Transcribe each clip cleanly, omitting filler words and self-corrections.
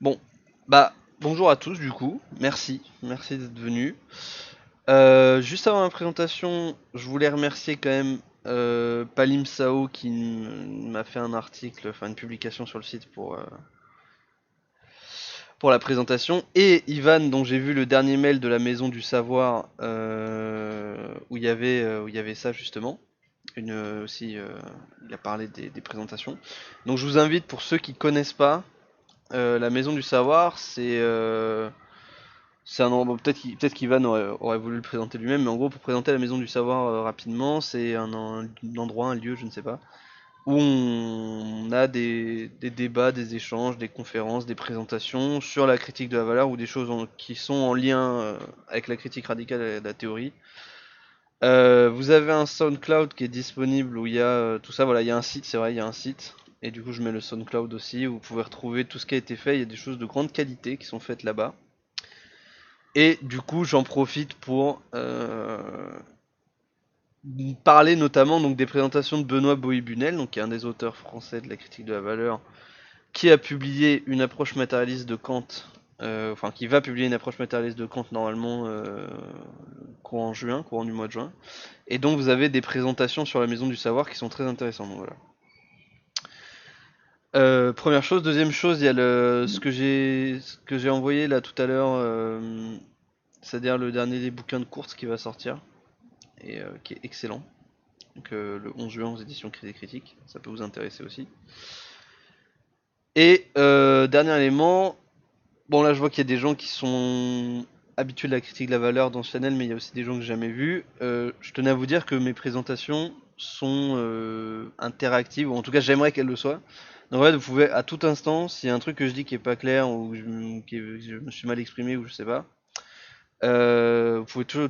Bon, bonjour à tous du coup, merci d'être venus. Juste avant la présentation, je voulais remercier quand même Palim Sao qui m'a fait un article, enfin une publication sur le site pour la présentation, et Ivan dont j'ai vu le dernier mail de la Maison du Savoir où il y avait ça justement. Aussi, il a parlé des présentations. Donc je vous invite pour ceux qui connaissent pas, la Maison du Savoir, c'est un endroit, peut-être qu'Ivan aurait voulu le présenter lui-même, mais en gros, pour présenter la Maison du Savoir rapidement, c'est un endroit, un lieu, je ne sais pas, où on a des débats, des échanges, des conférences, des présentations sur la critique de la valeur ou des choses qui sont en lien avec la critique radicale et la théorie. Vous avez un SoundCloud qui est disponible où il y a tout ça. Voilà, il y a un site, c'est vrai, il y a un site. Et du coup, je mets le SoundCloud aussi où vous pouvez retrouver tout ce qui a été fait. Il y a des choses de grande qualité qui sont faites là-bas. Et du coup, j'en profite pour parler notamment donc des présentations de Benoît Boïbunel, donc qui est un des auteurs français de la critique de la valeur, qui a publié une approche matérialiste de Kant, enfin qui va publier une approche matérialiste de Kant normalement courant du mois de juin. Et donc vous avez des présentations sur la Maison du Savoir qui sont très intéressantes. Donc voilà. Première chose, deuxième chose, il y a ce que j'ai envoyé là tout à l'heure, c'est-à-dire le dernier des bouquins de course qui va sortir et qui est excellent. Donc le 11 juin aux éditions Critique Critique, ça peut vous intéresser aussi. Et dernier élément, bon là je vois qu'il y a des gens qui sont habitués de la critique de la valeur dans ce channel, mais il y a aussi des gens que j'ai jamais vus. Je tenais à vous dire que mes présentations sont interactives, ou en tout cas j'aimerais qu'elles le soient. Donc en fait vous pouvez à tout instant, s'il y a un truc que je dis qui est pas clair, ou que je me suis mal exprimé, ou je sais pas, vous pouvez tout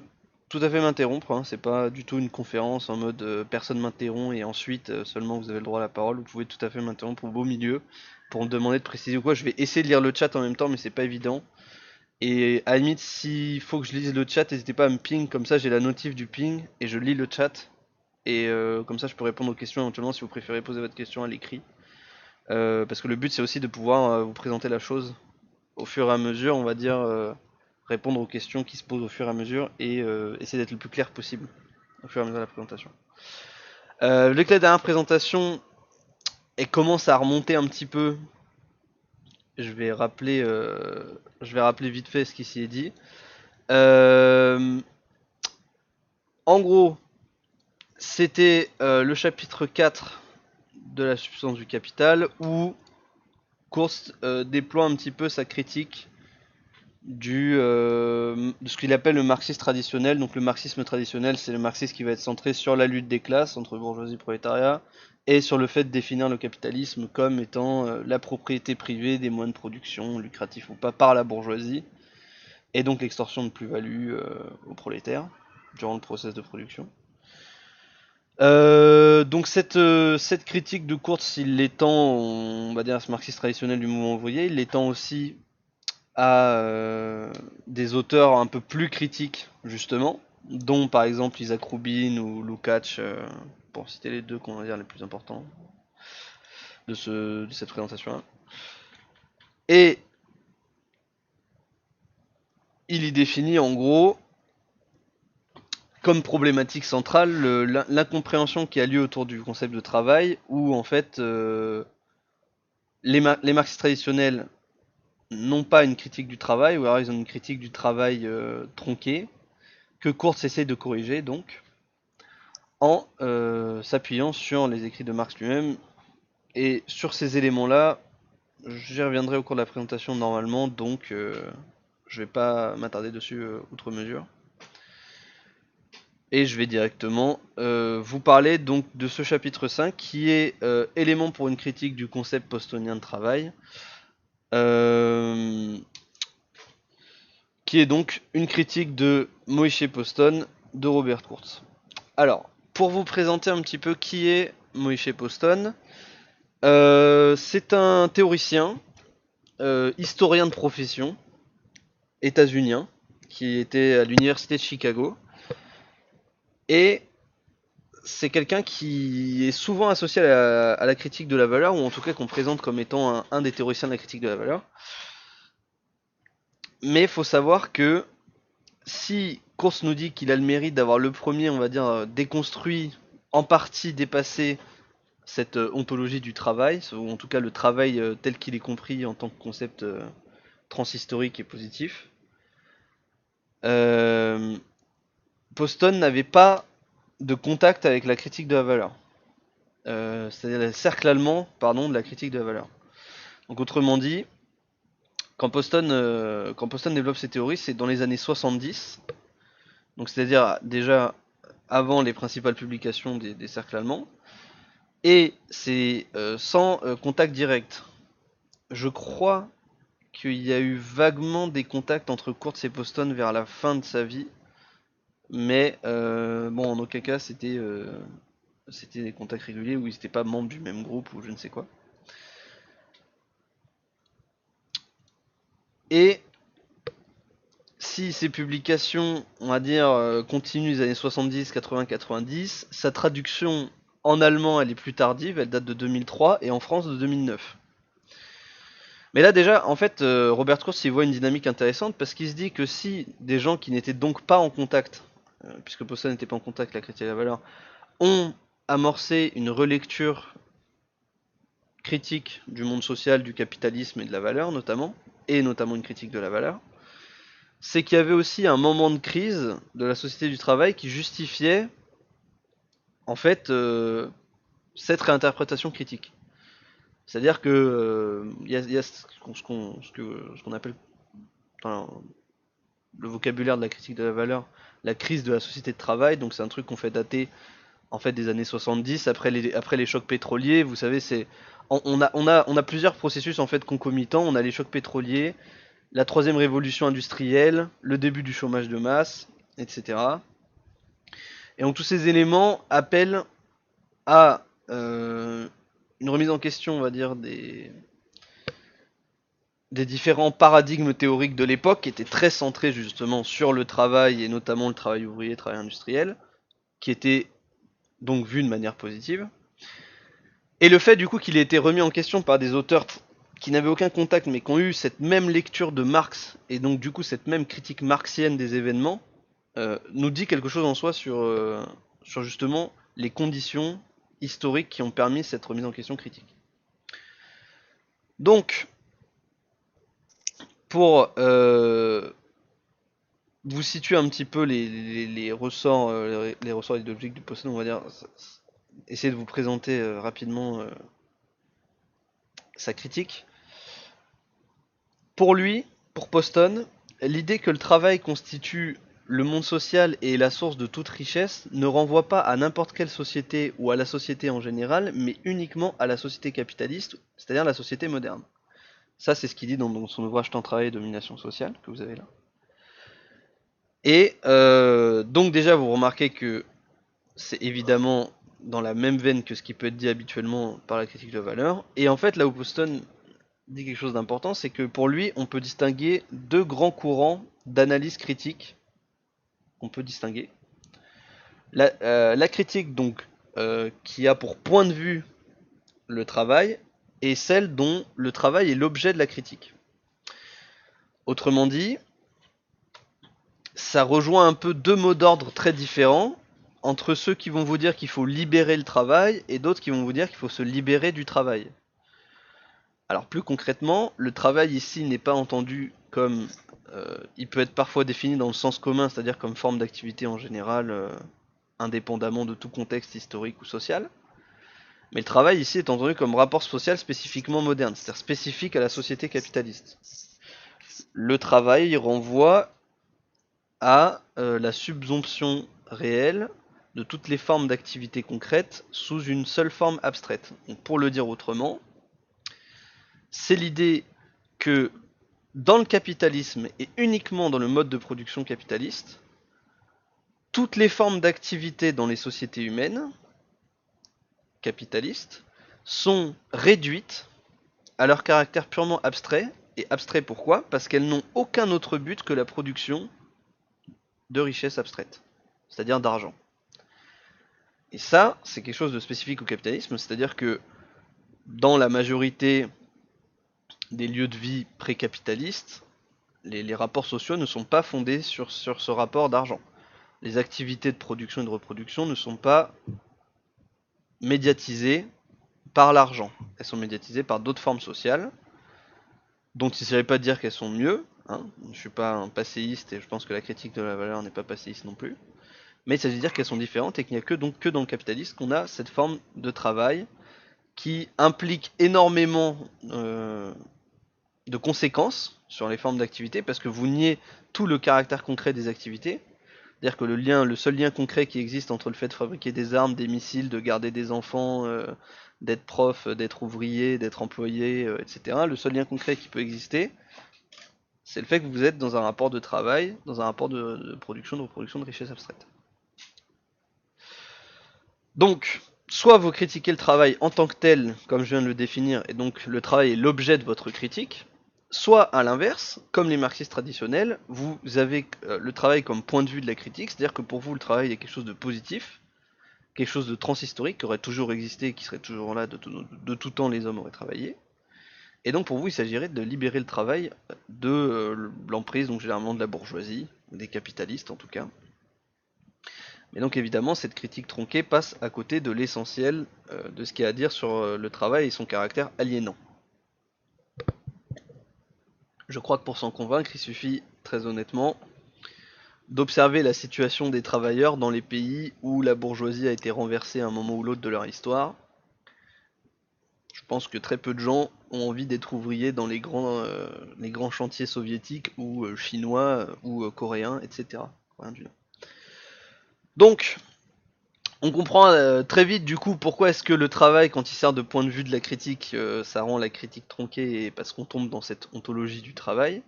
à fait m'interrompre, hein. C'est pas du tout une conférence en mode personne m'interrompt et ensuite seulement vous avez le droit à la parole. Vous pouvez tout à fait m'interrompre au beau milieu pour me demander de préciser ou quoi. Je vais essayer de lire le chat en même temps, mais c'est pas évident. Et à la limite, s'il faut que je lise le chat, n'hésitez pas à me ping, comme ça j'ai la notif du ping et je lis le chat. Et comme ça je peux répondre aux questions éventuellement si vous préférez poser votre question à l'écrit. Parce que le but c'est aussi de pouvoir vous présenter la chose au fur et à mesure, on va dire, répondre aux questions qui se posent au fur et à mesure et essayer d'être le plus clair possible au fur et à mesure de la présentation. Dès que la dernière présentation elle commence à remonter un petit peu, je vais rappeler, vite fait ce qui s'y est dit. Euh, En gros, c'était le chapitre 4 de la substance du capital où Kurz déploie un petit peu sa critique de ce qu'il appelle le marxisme traditionnel. Donc le marxisme traditionnel, c'est le marxisme qui va être centré sur la lutte des classes entre bourgeoisie et prolétariat, et sur le fait de définir le capitalisme comme étant la propriété privée des moyens de production, lucratifs ou pas, par la bourgeoisie, et donc l'extorsion de plus-value aux prolétaires durant le process de production. Donc cette critique de Kurz, il l'étend, on va dire, à ce marxisme traditionnel du mouvement ouvrier, il l'étend aussi à des auteurs un peu plus critiques, justement, dont par exemple Isaac Rubin ou Lukács, pour citer les deux qu'on va dire les plus importants de cette présentation-là. Et il y définit en gros comme problématique centrale l'incompréhension qui a lieu autour du concept de travail, où en fait les marxistes traditionnels n'ont pas une critique du travail, ou alors ils ont une critique du travail tronquée, que Kurz essaie de corriger donc, en s'appuyant sur les écrits de Marx lui-même. Et sur ces éléments-là, j'y reviendrai au cours de la présentation normalement, donc je vais pas m'attarder dessus outre mesure. Et je vais directement vous parler donc de ce chapitre 5 qui est élément pour une critique du concept postonien de travail, qui est donc une critique de Moïse Poston de Robert Kurz. Alors, pour vous présenter un petit peu qui est Moïse Poston, c'est un théoricien, historien de profession, états-unien, qui était à l'université de Chicago. Et c'est quelqu'un qui est souvent associé à la critique de la valeur, ou en tout cas qu'on présente comme étant un des théoriciens de la critique de la valeur. Mais il faut savoir que si Course nous dit qu'il a le mérite d'avoir le premier, on va dire, déconstruit, en partie dépassé cette ontologie du travail, ou en tout cas le travail tel qu'il est compris en tant que concept transhistorique et positif, euh, Poston n'avait pas de contact avec la critique de la valeur. C'est-à-dire le cercle allemand, pardon, de la critique de la valeur. Donc autrement dit, quand Poston développe ses théories, c'est dans les années 70, donc c'est-à-dire déjà avant les principales publications des cercles allemands, et c'est sans contact direct. Je crois qu'il y a eu vaguement des contacts entre Kurtz et Poston vers la fin de sa vie, mais bon, en aucun cas c'était des contacts réguliers où ils n'étaient pas membres du même groupe ou je ne sais quoi. Et si ces publications, on va dire, continuent des années 70, 80, 90, sa traduction en allemand, elle est plus tardive, elle date de 2003, et en France de 2009. Mais là déjà, en fait, Robert Kurz y voit une dynamique intéressante parce qu'il se dit que si des gens qui n'étaient donc pas en contact, puisque Poston n'était pas en contact avec la critique de la valeur, ont amorcé une relecture critique du monde social, du capitalisme et de la valeur notamment, et notamment une critique de la valeur, c'est qu'il y avait aussi un moment de crise de la société du travail qui justifiait en fait cette réinterprétation critique. C'est-à-dire que y a ce qu'on appelle enfin, le vocabulaire de la critique de la valeur, la crise de la société de travail, donc c'est un truc qu'on fait dater en fait des années 70 après les chocs pétroliers. Vous savez, c'est on a plusieurs processus en fait concomitants. On a les chocs pétroliers, la troisième révolution industrielle, le début du chômage de masse, etc. Et donc tous ces éléments appellent à une remise en question, on va dire, des différents paradigmes théoriques de l'époque qui étaient très centrés justement sur le travail et notamment le travail ouvrier, le travail industriel, qui étaient donc vus de manière positive. Et le fait du coup qu'il ait été remis en question par des auteurs qui n'avaient aucun contact mais qui ont eu cette même lecture de Marx et donc du coup cette même critique marxienne des événements nous dit quelque chose en soi sur justement les conditions historiques qui ont permis cette remise en question critique. Donc, pour vous situer un petit peu les ressorts, les ressorts idéologiques du Poston, on va dire, essayer de vous présenter rapidement sa critique. Pour lui, pour Poston, l'idée que le travail constitue le monde social et la source de toute richesse ne renvoie pas à n'importe quelle société ou à la société en général, mais uniquement à la société capitaliste, c'est-à-dire la société moderne. Ça, c'est ce qu'il dit dans son ouvrage Temps, travail et domination sociale, que vous avez là. Et donc déjà, vous remarquez que c'est évidemment dans la même veine que ce qui peut être dit habituellement par la critique de valeur. Et en fait, là où Poston dit quelque chose d'important, c'est que pour lui, on peut distinguer deux grands courants d'analyse critique qu'on peut distinguer. La critique, donc, qui a pour point de vue le travail, et celle dont le travail est l'objet de la critique. Autrement dit, ça rejoint un peu deux mots d'ordre très différents entre ceux qui vont vous dire qu'il faut libérer le travail et d'autres qui vont vous dire qu'il faut se libérer du travail. Alors plus concrètement, le travail ici n'est pas entendu comme il peut être parfois défini dans le sens commun, c'est-à-dire comme forme d'activité en général, indépendamment de tout contexte historique ou social. Mais le travail ici est entendu comme rapport social spécifiquement moderne, c'est-à-dire spécifique à la société capitaliste. Le travail renvoie à la subsomption réelle de toutes les formes d'activité concrètes sous une seule forme abstraite. Donc pour le dire autrement, c'est l'idée que dans le capitalisme et uniquement dans le mode de production capitaliste, toutes les formes d'activité dans les sociétés humaines capitalistes sont réduites à leur caractère purement abstrait. Et abstrait pourquoi? Parce qu'elles n'ont aucun autre but que la production de richesses abstraites, c'est-à-dire d'argent. Et ça, c'est quelque chose de spécifique au capitalisme, c'est-à-dire que dans la majorité des lieux de vie pré-capitalistes, les rapports sociaux ne sont pas fondés sur ce rapport d'argent. Les activités de production et de reproduction ne sont pas médiatisées par l'argent. Elles sont médiatisées par d'autres formes sociales, dont il ne s'agit pas de dire qu'elles sont mieux. Hein. Je ne suis pas un passéiste et je pense que la critique de la valeur n'est pas passéiste non plus. Mais il s'agit de dire qu'elles sont différentes et qu'il n'y a que dans le capitalisme qu'on a cette forme de travail qui implique énormément de conséquences sur les formes d'activité parce que vous niez tout le caractère concret des activités. C'est-à-dire que le seul lien concret qui existe entre le fait de fabriquer des armes, des missiles, de garder des enfants, d'être prof, d'être ouvrier, d'être employé, etc. Le seul lien concret qui peut exister, c'est le fait que vous êtes dans un rapport de travail, dans un rapport de production, de reproduction de richesse abstraite. Donc, soit vous critiquez le travail en tant que tel, comme je viens de le définir, et donc le travail est l'objet de votre critique, soit à l'inverse, comme les marxistes traditionnels, vous avez le travail comme point de vue de la critique, c'est-à-dire que pour vous le travail est quelque chose de positif, quelque chose de transhistorique qui aurait toujours existé, qui serait toujours là de tout temps, les hommes auraient travaillé. Et donc pour vous il s'agirait de libérer le travail de l'emprise, donc généralement de la bourgeoisie, des capitalistes en tout cas. Mais donc évidemment, cette critique tronquée passe à côté de l'essentiel de ce qu'il y a à dire sur le travail et son caractère aliénant. Je crois que pour s'en convaincre, il suffit, très honnêtement, d'observer la situation des travailleurs dans les pays où la bourgeoisie a été renversée à un moment ou l'autre de leur histoire. Je pense que très peu de gens ont envie d'être ouvriers dans les grands chantiers soviétiques ou chinois ou coréens, etc. Donc, on comprend très vite du coup pourquoi est-ce que le travail, quand il sert de point de vue de la critique, ça rend la critique tronquée et parce qu'on tombe dans cette ontologie du travail.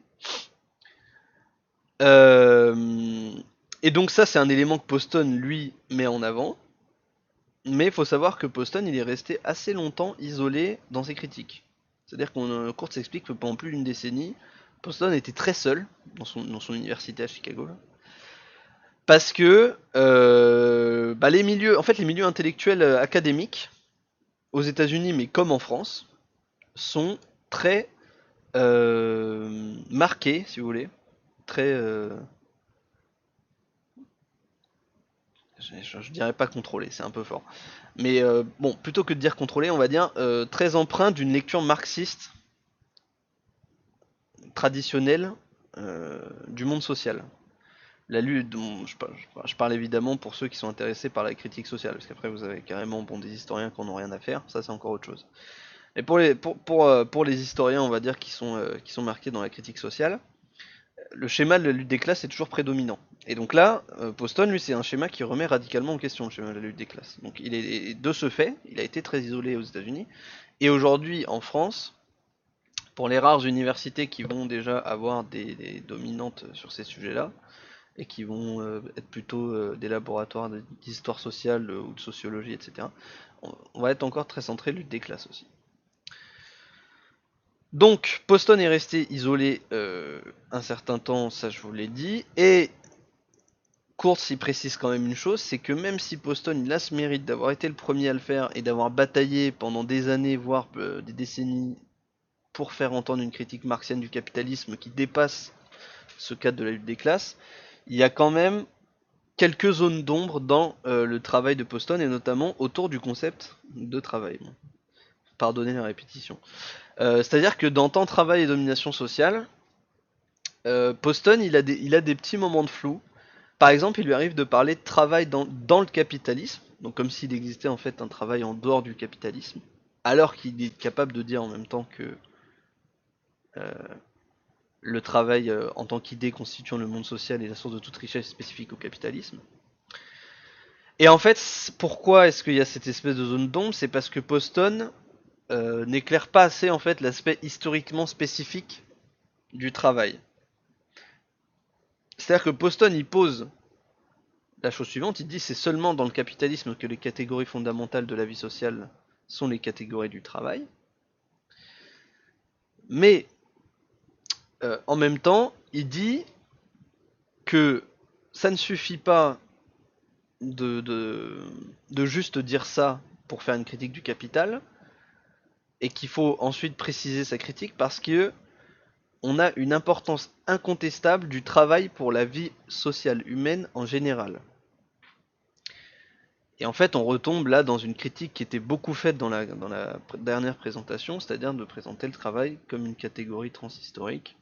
Et donc ça c'est un élément que Poston lui met en avant. Mais il faut savoir que Poston il est resté assez longtemps isolé dans ses critiques. C'est-à-dire qu'on Courte s'explique que pendant plus d'une décennie, Poston était très seul dans son université à Chicago. Là. Parce que les milieux intellectuels académiques aux États-Unis, mais comme en France, sont très marqués, si vous voulez, très, je dirais pas contrôlés, c'est un peu fort, mais bon, plutôt que de dire contrôlé, on va dire très empreint d'une lecture marxiste traditionnelle du monde social. La lutte dont je parle évidemment pour ceux qui sont intéressés par la critique sociale, parce qu'après vous avez carrément des historiens qui n'en ont rien à faire, ça c'est encore autre chose. Et pour les historiens, on va dire, qui sont marqués dans la critique sociale, le schéma de la lutte des classes est toujours prédominant. Et donc là, Poston, lui, c'est un schéma qui remet radicalement en question le schéma de la lutte des classes. Donc de ce fait, il a été très isolé aux États-Unis. Et aujourd'hui, en France, pour les rares universités qui vont déjà avoir des dominantes sur ces sujets-là, et qui vont être plutôt des laboratoires d'histoire sociale ou de sociologie, etc., on va être encore très centré lutte des classes aussi. Donc, Poston est resté isolé un certain temps, ça je vous l'ai dit, et Kurtz y précise quand même une chose, c'est que même si Poston il a ce mérite d'avoir été le premier à le faire et d'avoir bataillé pendant des années, voire des décennies, pour faire entendre une critique marxienne du capitalisme qui dépasse ce cadre de la lutte des classes, il y a quand même quelques zones d'ombre dans le travail de Poston et notamment autour du concept de travail. Bon, pardonnez la répétition. C'est-à-dire que dans Temps, Travail et Domination Sociale, Poston il a des petits moments de flou. Par exemple, il lui arrive de parler de travail dans le capitalisme, donc comme s'il existait en fait un travail en dehors du capitalisme, alors qu'il est capable de dire en même temps que euh, le travail en tant qu'idée constituant le monde social est la source de toute richesse spécifique au capitalisme. Et en fait, pourquoi est-ce qu'il y a cette espèce de zone d'ombre? C'est parce que Poston n'éclaire pas assez en fait l'aspect historiquement spécifique du travail. C'est-à-dire que Poston il pose la chose suivante, il dit c'est seulement dans le capitalisme que les catégories fondamentales de la vie sociale sont les catégories du travail. Mais en même temps, il dit que ça ne suffit pas de juste dire ça pour faire une critique du capital, et qu'il faut ensuite préciser sa critique parce que on a une importance incontestable du travail pour la vie sociale humaine en général. Et en fait, on retombe là dans une critique qui était beaucoup faite dans la dernière présentation, c'est-à-dire de présenter le travail comme une catégorie transhistorique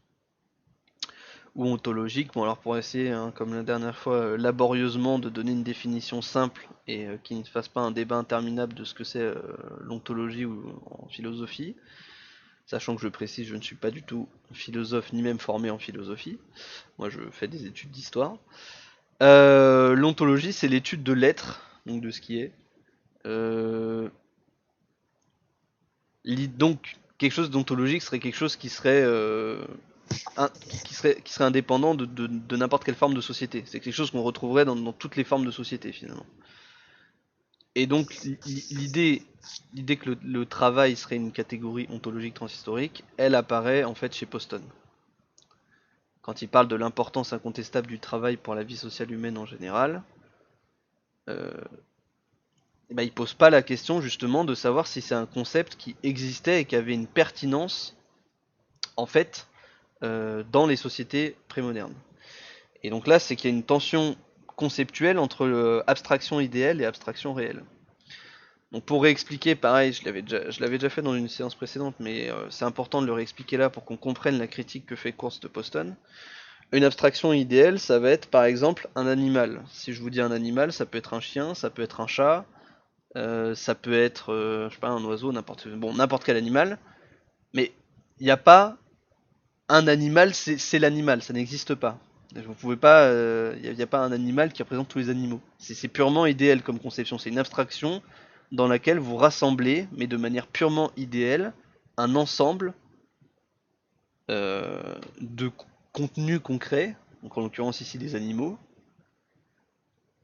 ou ontologique. Bon, alors pour essayer, hein, comme la dernière fois, laborieusement de donner une définition simple et qui ne fasse pas un débat interminable de ce que c'est l'ontologie ou en philosophie, sachant que je précise, je ne suis pas du tout philosophe ni même formé en philosophie. Moi, je fais des études d'histoire. L'ontologie, c'est l'étude de l'être, donc de ce qui est. Euh, donc, quelque chose d'ontologique serait quelque chose qui serait indépendant de n'importe quelle forme de société. C'est quelque chose qu'on retrouverait dans toutes les formes de société, finalement. Et donc, l'idée que le travail serait une catégorie ontologique transhistorique, elle apparaît en fait chez Poston. Quand il parle de l'importance incontestable du travail pour la vie sociale humaine en général, euh, il pose pas la question justement de savoir si c'est un concept qui existait et qui avait une pertinence en fait dans les sociétés prémodernes. Et donc là, c'est qu'il y a une tension conceptuelle entre abstraction idéale et abstraction réelle. Donc pour réexpliquer, pareil, je l'avais déjà fait dans une séance précédente, mais c'est important de le réexpliquer là pour qu'on comprenne la critique que fait Kurz de Poston. Une abstraction idéale, ça va être par exemple un animal. Si je vous dis un animal, ça peut être un chien, ça peut être un chat, ça peut être, je sais pas, un oiseau, n'importe quel animal. Mais il n'y a pas un animal, c'est l'animal, ça n'existe pas. Vous pouvez pas, il n'y a pas un animal qui représente tous les animaux. C'est purement idéal comme conception. C'est une abstraction dans laquelle vous rassemblez, mais de manière purement idéale, un ensemble de contenus concrets, donc en l'occurrence ici des animaux,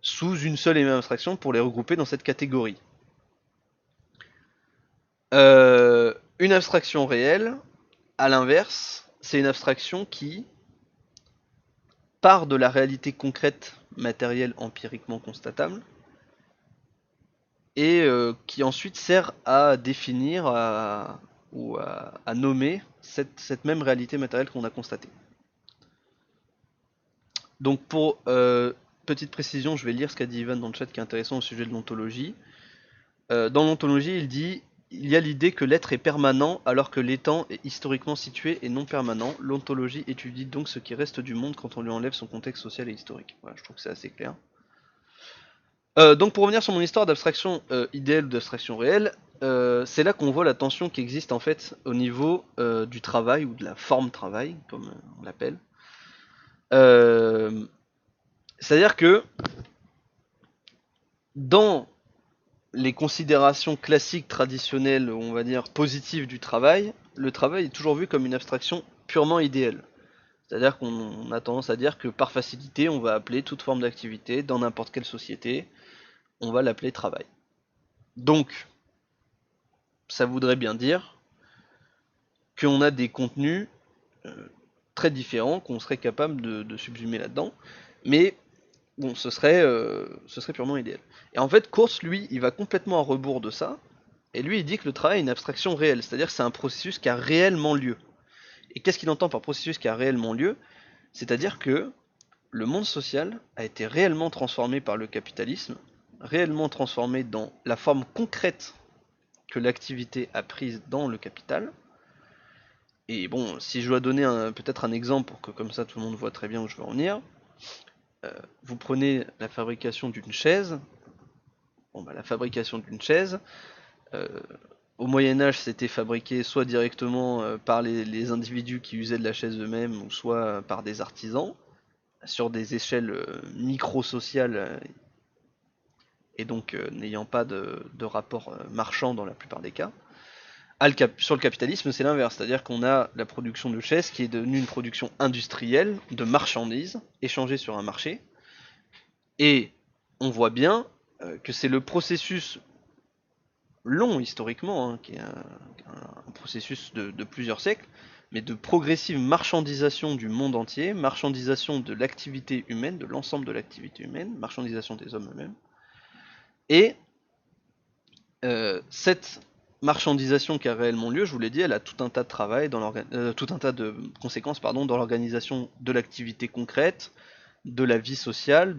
sous une seule et même abstraction pour les regrouper dans cette catégorie. Une abstraction réelle, à l'inverse, c'est une abstraction qui part de la réalité concrète, matérielle, empiriquement constatable, et qui ensuite sert à définir ou à nommer cette même réalité matérielle qu'on a constatée. Donc pour petite précision, je vais lire ce qu'a dit Ivan dans le chat qui est intéressant au sujet de l'ontologie. Dans l'ontologie, il dit il y a l'idée que l'être est permanent alors que l'étant est historiquement situé et non permanent. L'ontologie étudie donc ce qui reste du monde quand on lui enlève son contexte social et historique. Voilà, je trouve que c'est assez clair. Donc pour revenir sur mon histoire d'abstraction idéale ou d'abstraction réelle, c'est là qu'on voit la tension qui existe en fait au niveau du travail ou de la forme travail, comme on l'appelle. C'est-à-dire que dans les considérations classiques, traditionnelles, on va dire positives du travail, le travail est toujours vu comme une abstraction purement idéale. C'est-à-dire qu'on a tendance à dire que par facilité, on va appeler toute forme d'activité dans n'importe quelle société, on va l'appeler travail. Donc, ça voudrait bien dire qu'on a des contenus très différents qu'on serait capable de subsumer là-dedans, mais bon, ce serait purement idéal. Et en fait, Kurz, lui, il va complètement à rebours de ça, et lui, il dit que le travail est une abstraction réelle, c'est-à-dire que c'est un processus qui a réellement lieu. Et qu'est-ce qu'il entend par processus qui a réellement lieu? C'est-à-dire que le monde social a été réellement transformé par le capitalisme, réellement transformé dans la forme concrète que l'activité a prise dans le capital. Et bon, si je dois donner peut-être un exemple pour que comme ça tout le monde voit très bien où je veux en venir, vous prenez la fabrication d'une chaise. Bon, bah, la fabrication d'une chaise, euh, au Moyen-Âge, c'était fabriqué soit directement par les individus qui usaient de la chaise eux-mêmes, ou soit par des artisans, sur des échelles micro-sociales, et donc n'ayant pas de rapport marchand dans la plupart des cas. Sur le capitalisme, c'est l'inverse, c'est-à-dire qu'on a la production de chaises qui est devenue une production industrielle de marchandises échangées sur un marché, et on voit bien que c'est le processus long historiquement, hein, qui est un processus de plusieurs siècles, mais de progressive marchandisation du monde entier, marchandisation de l'activité humaine, de l'ensemble de l'activité humaine, marchandisation des hommes eux-mêmes. Et cette marchandisation qui a réellement lieu, je vous l'ai dit, elle a tout un tas de travail dans tout un tas de conséquences pardon, dans l'organisation de l'activité concrète, de la vie sociale,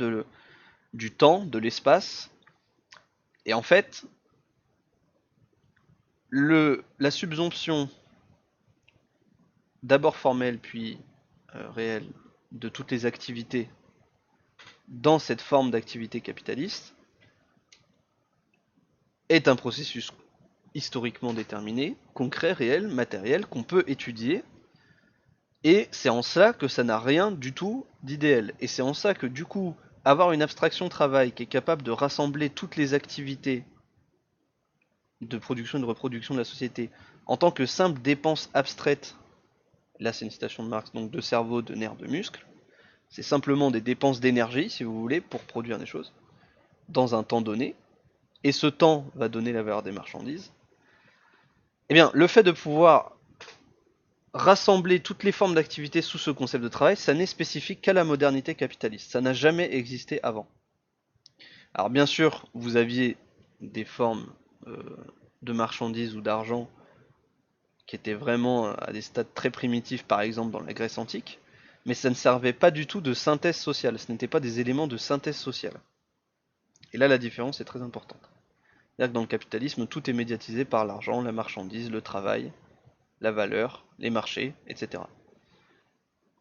du temps, de l'espace. Et en fait, la subsumption d'abord formelle puis réelle de toutes les activités dans cette forme d'activité capitaliste est un processus historiquement déterminé, concret, réel, matériel, qu'on peut étudier, et c'est en cela que ça n'a rien du tout d'idéal. Et c'est en ça que du coup, avoir une abstraction travail qui est capable de rassembler toutes les activités de production et de reproduction de la société en tant que simple dépense abstraite, là c'est une citation de Marx, donc de cerveau, de nerfs, de muscles, c'est simplement des dépenses d'énergie, si vous voulez, pour produire des choses, dans un temps donné, et ce temps va donner la valeur des marchandises. Eh bien, le fait de pouvoir rassembler toutes les formes d'activité sous ce concept de travail, ça n'est spécifique qu'à la modernité capitaliste. Ça n'a jamais existé avant. Alors bien sûr, vous aviez des formes de marchandises ou d'argent qui étaient vraiment à des stades très primitifs, par exemple dans la Grèce antique, mais ça ne servait pas du tout de synthèse sociale. Ce n'étaient pas des éléments de synthèse sociale. Et là, la différence est très importante. C'est-à-dire que dans le capitalisme, tout est médiatisé par l'argent, la marchandise, le travail, la valeur, les marchés, etc.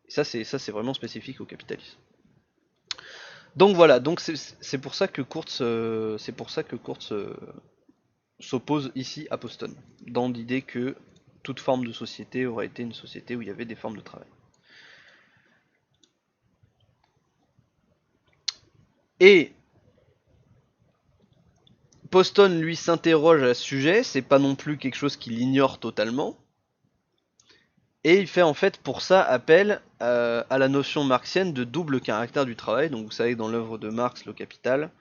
Et ça, c'est vraiment spécifique au capitalisme. Donc voilà, donc c'est pour ça que Kurtz, s'oppose ici à Poston, dans l'idée que toute forme de société aurait été une société où il y avait des formes de travail. Et Poston, lui, s'interroge à ce sujet, c'est pas non plus quelque chose qu'il ignore totalement, et il fait en fait pour ça appel à la notion marxienne de double caractère du travail. Donc vous savez que dans l'œuvre de Marx, Le Capital,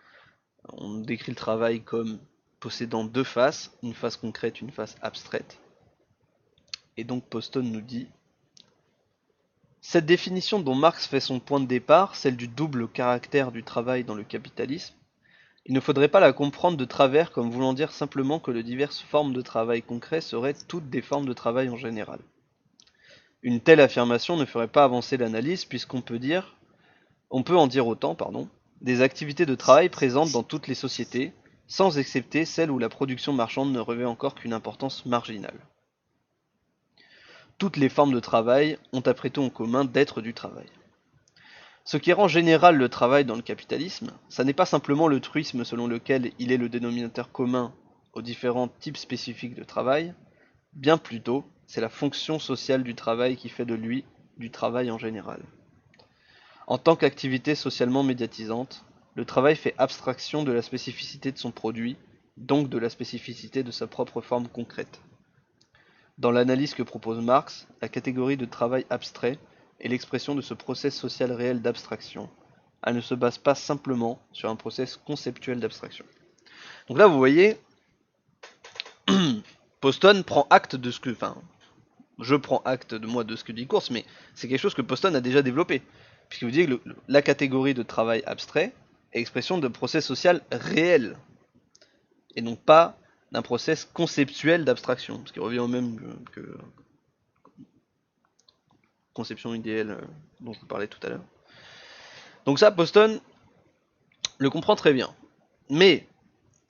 on décrit le travail comme possédant deux faces, une face concrète, une face abstraite. Et donc Poston nous dit: cette définition dont Marx fait son point de départ, celle du double caractère du travail dans le capitalisme, il ne faudrait pas la comprendre de travers comme voulant dire simplement que les diverses formes de travail concret seraient toutes des formes de travail en général. Une telle affirmation ne ferait pas avancer l'analyse puisqu'on peut en dire autant, des activités de travail présentes dans toutes les sociétés, sans excepter celles où la production marchande ne revêt encore qu'une importance marginale. Toutes les formes de travail ont après tout en commun d'être du travail. Ce qui rend général le travail dans le capitalisme, ça n'est pas simplement le truisme selon lequel il est le dénominateur commun aux différents types spécifiques de travail, bien plutôt, c'est la fonction sociale du travail qui fait de lui du travail en général. En tant qu'activité socialement médiatisante, le travail fait abstraction de la spécificité de son produit, donc de la spécificité de sa propre forme concrète. Dans l'analyse que propose Marx, la catégorie de travail abstrait est l'expression de ce process social réel d'abstraction. Elle ne se base pas simplement sur un process conceptuel d'abstraction. Donc là, vous voyez, Poston prend acte de ce que... Enfin, je prends acte de moi de ce que dit Kurtz, mais c'est quelque chose que Poston a déjà développé. Puisqu'il vous dit que la catégorie de travail abstrait est l'expression de process social réel. Et donc pas d'un process conceptuel d'abstraction. Ce qui revient au même que conception idéale dont je vous parlais tout à l'heure. Donc ça, Poston le comprend très bien. Mais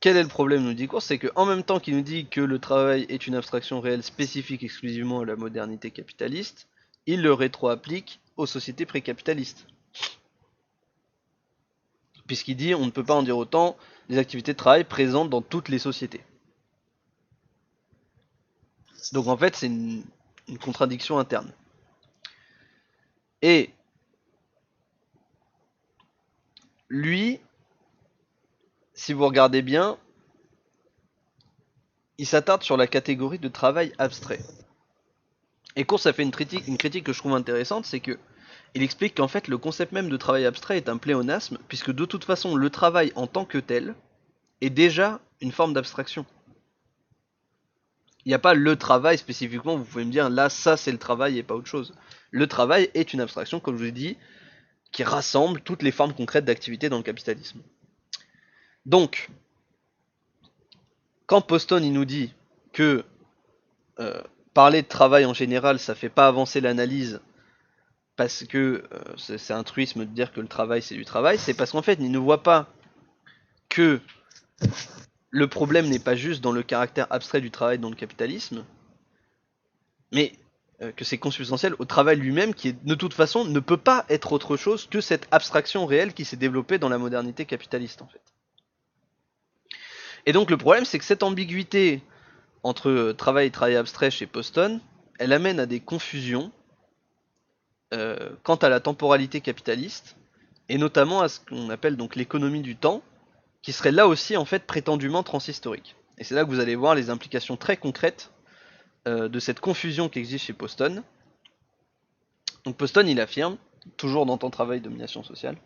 quel est le problème, nous dit Kurtz, c'est qu'en même temps qu'il nous dit que le travail est une abstraction réelle spécifique exclusivement à la modernité capitaliste, il le rétro-applique aux sociétés précapitalistes. Puisqu'il dit on ne peut pas en dire autant des activités de travail présentes dans toutes les sociétés. Donc en fait c'est une contradiction interne. Et lui, si vous regardez bien, il s'attarde sur la catégorie de travail abstrait. Et Kurtz a fait une critique que je trouve intéressante, c'est que il explique qu'en fait le concept même de travail abstrait est un pléonasme, puisque de toute façon le travail en tant que tel est déjà une forme d'abstraction. Il n'y a pas le travail spécifiquement, vous pouvez me dire là ça c'est le travail et pas autre chose. Le travail est une abstraction, comme je vous ai dit, qui rassemble toutes les formes concrètes d'activité dans le capitalisme. Donc, quand Poston il nous dit que parler de travail en général, ça fait pas avancer l'analyse parce que c'est un truisme de dire que le travail c'est du travail, c'est parce qu'en fait ils ne voient pas que le problème n'est pas juste dans le caractère abstrait du travail dans le capitalisme, mais que c'est consubstantiel au travail lui-même qui est, de toute façon ne peut pas être autre chose que cette abstraction réelle qui s'est développée dans la modernité capitaliste en fait. Et donc le problème c'est que cette ambiguïté entre travail et travail abstrait chez Poston, elle amène à des confusions quant à la temporalité capitaliste, et notamment à ce qu'on appelle donc l'économie du temps, qui serait là aussi en fait prétendument transhistorique. Et c'est là que vous allez voir les implications très concrètes de cette confusion qui existe chez Poston. Donc Poston il affirme, toujours dans Temps de travail, domination sociale,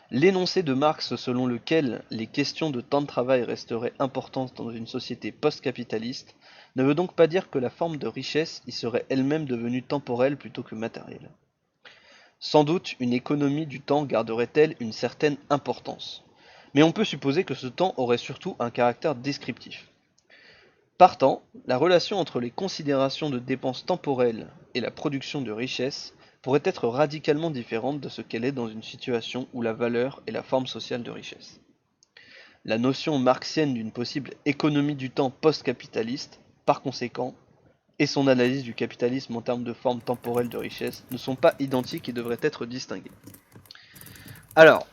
l'énoncé de Marx selon lequel les questions de temps de travail resteraient importantes dans une société post-capitaliste ne veut donc pas dire que la forme de richesse y serait elle-même devenue temporelle plutôt que matérielle. Sans doute une économie du temps garderait-elle une certaine importance, mais on peut supposer que ce temps aurait surtout un caractère descriptif. Partant, la relation entre les considérations de dépenses temporelles et la production de richesse pourrait être radicalement différente de ce qu'elle est dans une situation où la valeur est la forme sociale de richesse. La notion marxienne d'une possible économie du temps post-capitaliste, par conséquent, et son analyse du capitalisme en termes de forme temporelle de richesse ne sont pas identiques et devraient être distinguées. Alors,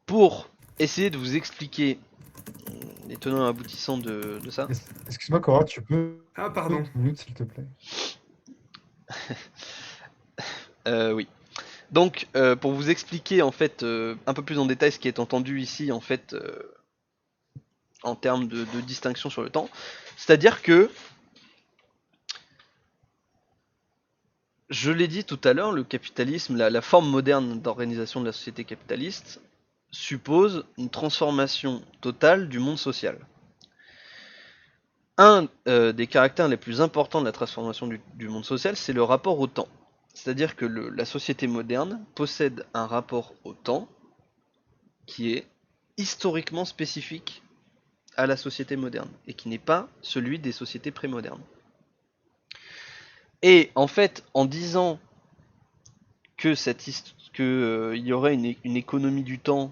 pour essayer de vous expliquer les tenants et aboutissants de ça, Excuse-moi, Cora, tu peux Ah, pardon. minutes, s'il te plaît. oui. Donc, pour vous expliquer en fait un peu plus en détail ce qui est entendu ici en fait en termes de distinction sur le temps, c'est-à-dire que je l'ai dit tout à l'heure, le capitalisme, la forme moderne d'organisation de la société capitaliste suppose une transformation totale du monde social. Un des caractères les plus importants de la transformation du monde social, c'est le rapport au temps. C'est-à-dire que la société moderne possède un rapport au temps qui est historiquement spécifique à la société moderne et qui n'est pas celui des sociétés prémodernes. Et en fait, en disant que il y aurait une économie du temps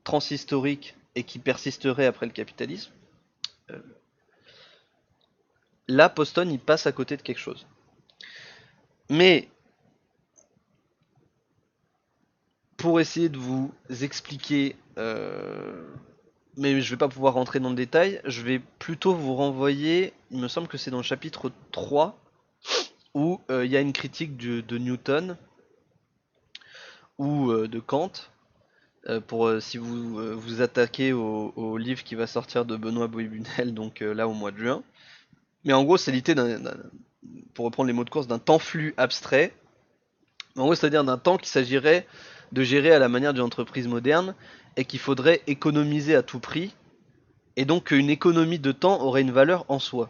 transhistorique et qui persisterait après le capitalisme, euh, là, Poston, il passe à côté de quelque chose. Mais pour essayer de vous expliquer, mais je vais pas pouvoir rentrer dans le détail, je vais plutôt vous renvoyer, il me semble que c'est dans le chapitre 3, où il y a une critique de Newton ou de Kant, pour si vous vous attaquez au livre qui va sortir de Benoît Bohibunel, donc là au mois de juin. Mais en gros, c'est l'idée pour reprendre les mots de course, d'un temps flux abstrait. En gros, c'est-à-dire d'un temps qu'il s'agirait de gérer à la manière d'une entreprise moderne et qu'il faudrait économiser à tout prix. Et donc qu'une économie de temps aurait une valeur en soi.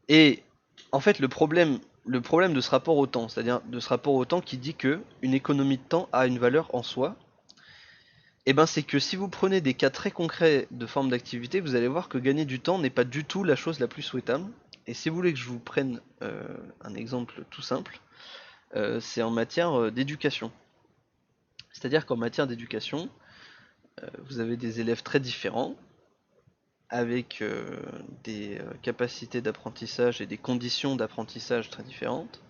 Et en fait, le problème de ce rapport au temps, c'est-à-dire de ce rapport au temps qui dit que une économie de temps a une valeur en soi, et ben c'est que si vous prenez des cas très concrets de forme d'activité, vous allez voir que gagner du temps n'est pas du tout la chose la plus souhaitable. Et si vous voulez que je vous prenne un exemple tout simple, c'est en matière d'éducation. C'est-à-dire qu'en matière d'éducation, vous avez des élèves très différents, avec des capacités d'apprentissage et des conditions d'apprentissage très différentes.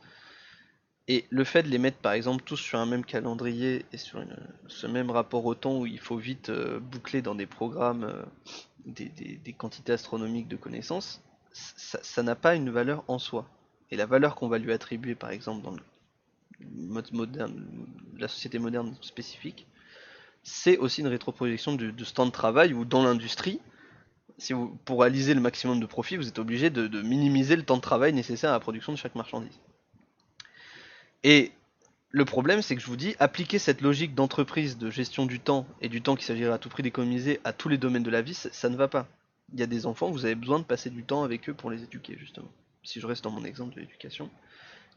Et le fait de les mettre par exemple tous sur un même calendrier et sur ce même rapport au temps où il faut vite boucler dans des programmes des quantités astronomiques de connaissances, ça n'a pas une valeur en soi. Et la valeur qu'on va lui attribuer par exemple dans le mode moderne, la société moderne spécifique, c'est aussi une rétroprojection de ce temps de travail où dans l'industrie, pour réaliser le maximum de profit, vous êtes obligé de minimiser le temps de travail nécessaire à la production de chaque marchandise. Et le problème, c'est que je vous dis, appliquer cette logique d'entreprise de gestion du temps et du temps qu'il s'agirait à tout prix d'économiser à tous les domaines de la vie, ça ne va pas. Il y a des enfants, vous avez besoin de passer du temps avec eux pour les éduquer, justement. Si je reste dans mon exemple de l'éducation.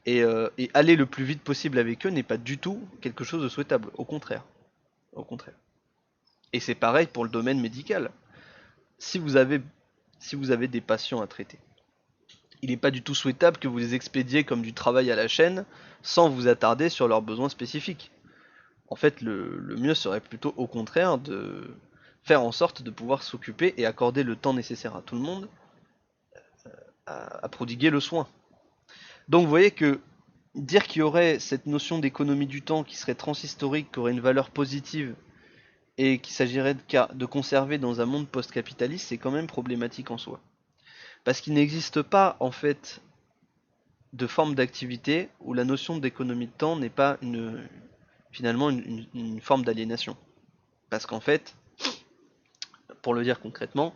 Et aller le plus vite possible avec eux n'est pas du tout quelque chose de souhaitable. Au contraire. Au contraire. Et c'est pareil pour le domaine médical. si vous avez, si vous avez des patients à traiter, il n'est pas du tout souhaitable que vous les expédiez comme du travail à la chaîne sans vous attarder sur leurs besoins spécifiques. En fait, le mieux serait plutôt au contraire de faire en sorte de pouvoir s'occuper et accorder le temps nécessaire à tout le monde à prodiguer le soin. Donc vous voyez que dire qu'il y aurait cette notion d'économie du temps qui serait transhistorique, qui aurait une valeur positive et qu'il s'agirait de conserver dans un monde post-capitaliste, c'est quand même problématique en soi. Parce qu'il n'existe pas en fait de forme d'activité où la notion d'économie de temps n'est pas finalement une forme d'aliénation. Parce qu'en fait, pour le dire concrètement,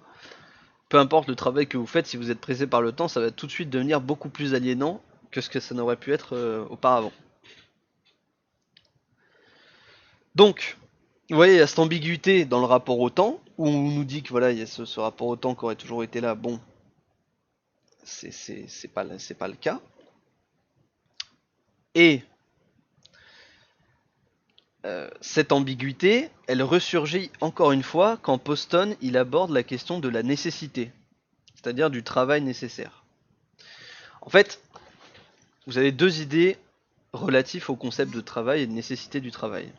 peu importe le travail que vous faites, si vous êtes pressé par le temps, ça va tout de suite devenir beaucoup plus aliénant que ce que ça n'aurait pu être auparavant. Donc, vous voyez, il y a cette ambiguïté dans le rapport au temps, où on nous dit que voilà, il y a ce rapport au temps qui aurait toujours été là. Bon, c'est pas le cas. Et cette ambiguïté, elle ressurgit encore une fois quand Poston il aborde la question de la nécessité, c'est-à-dire du travail nécessaire. En fait, vous avez deux idées relatives au concept de travail et de nécessité du travail.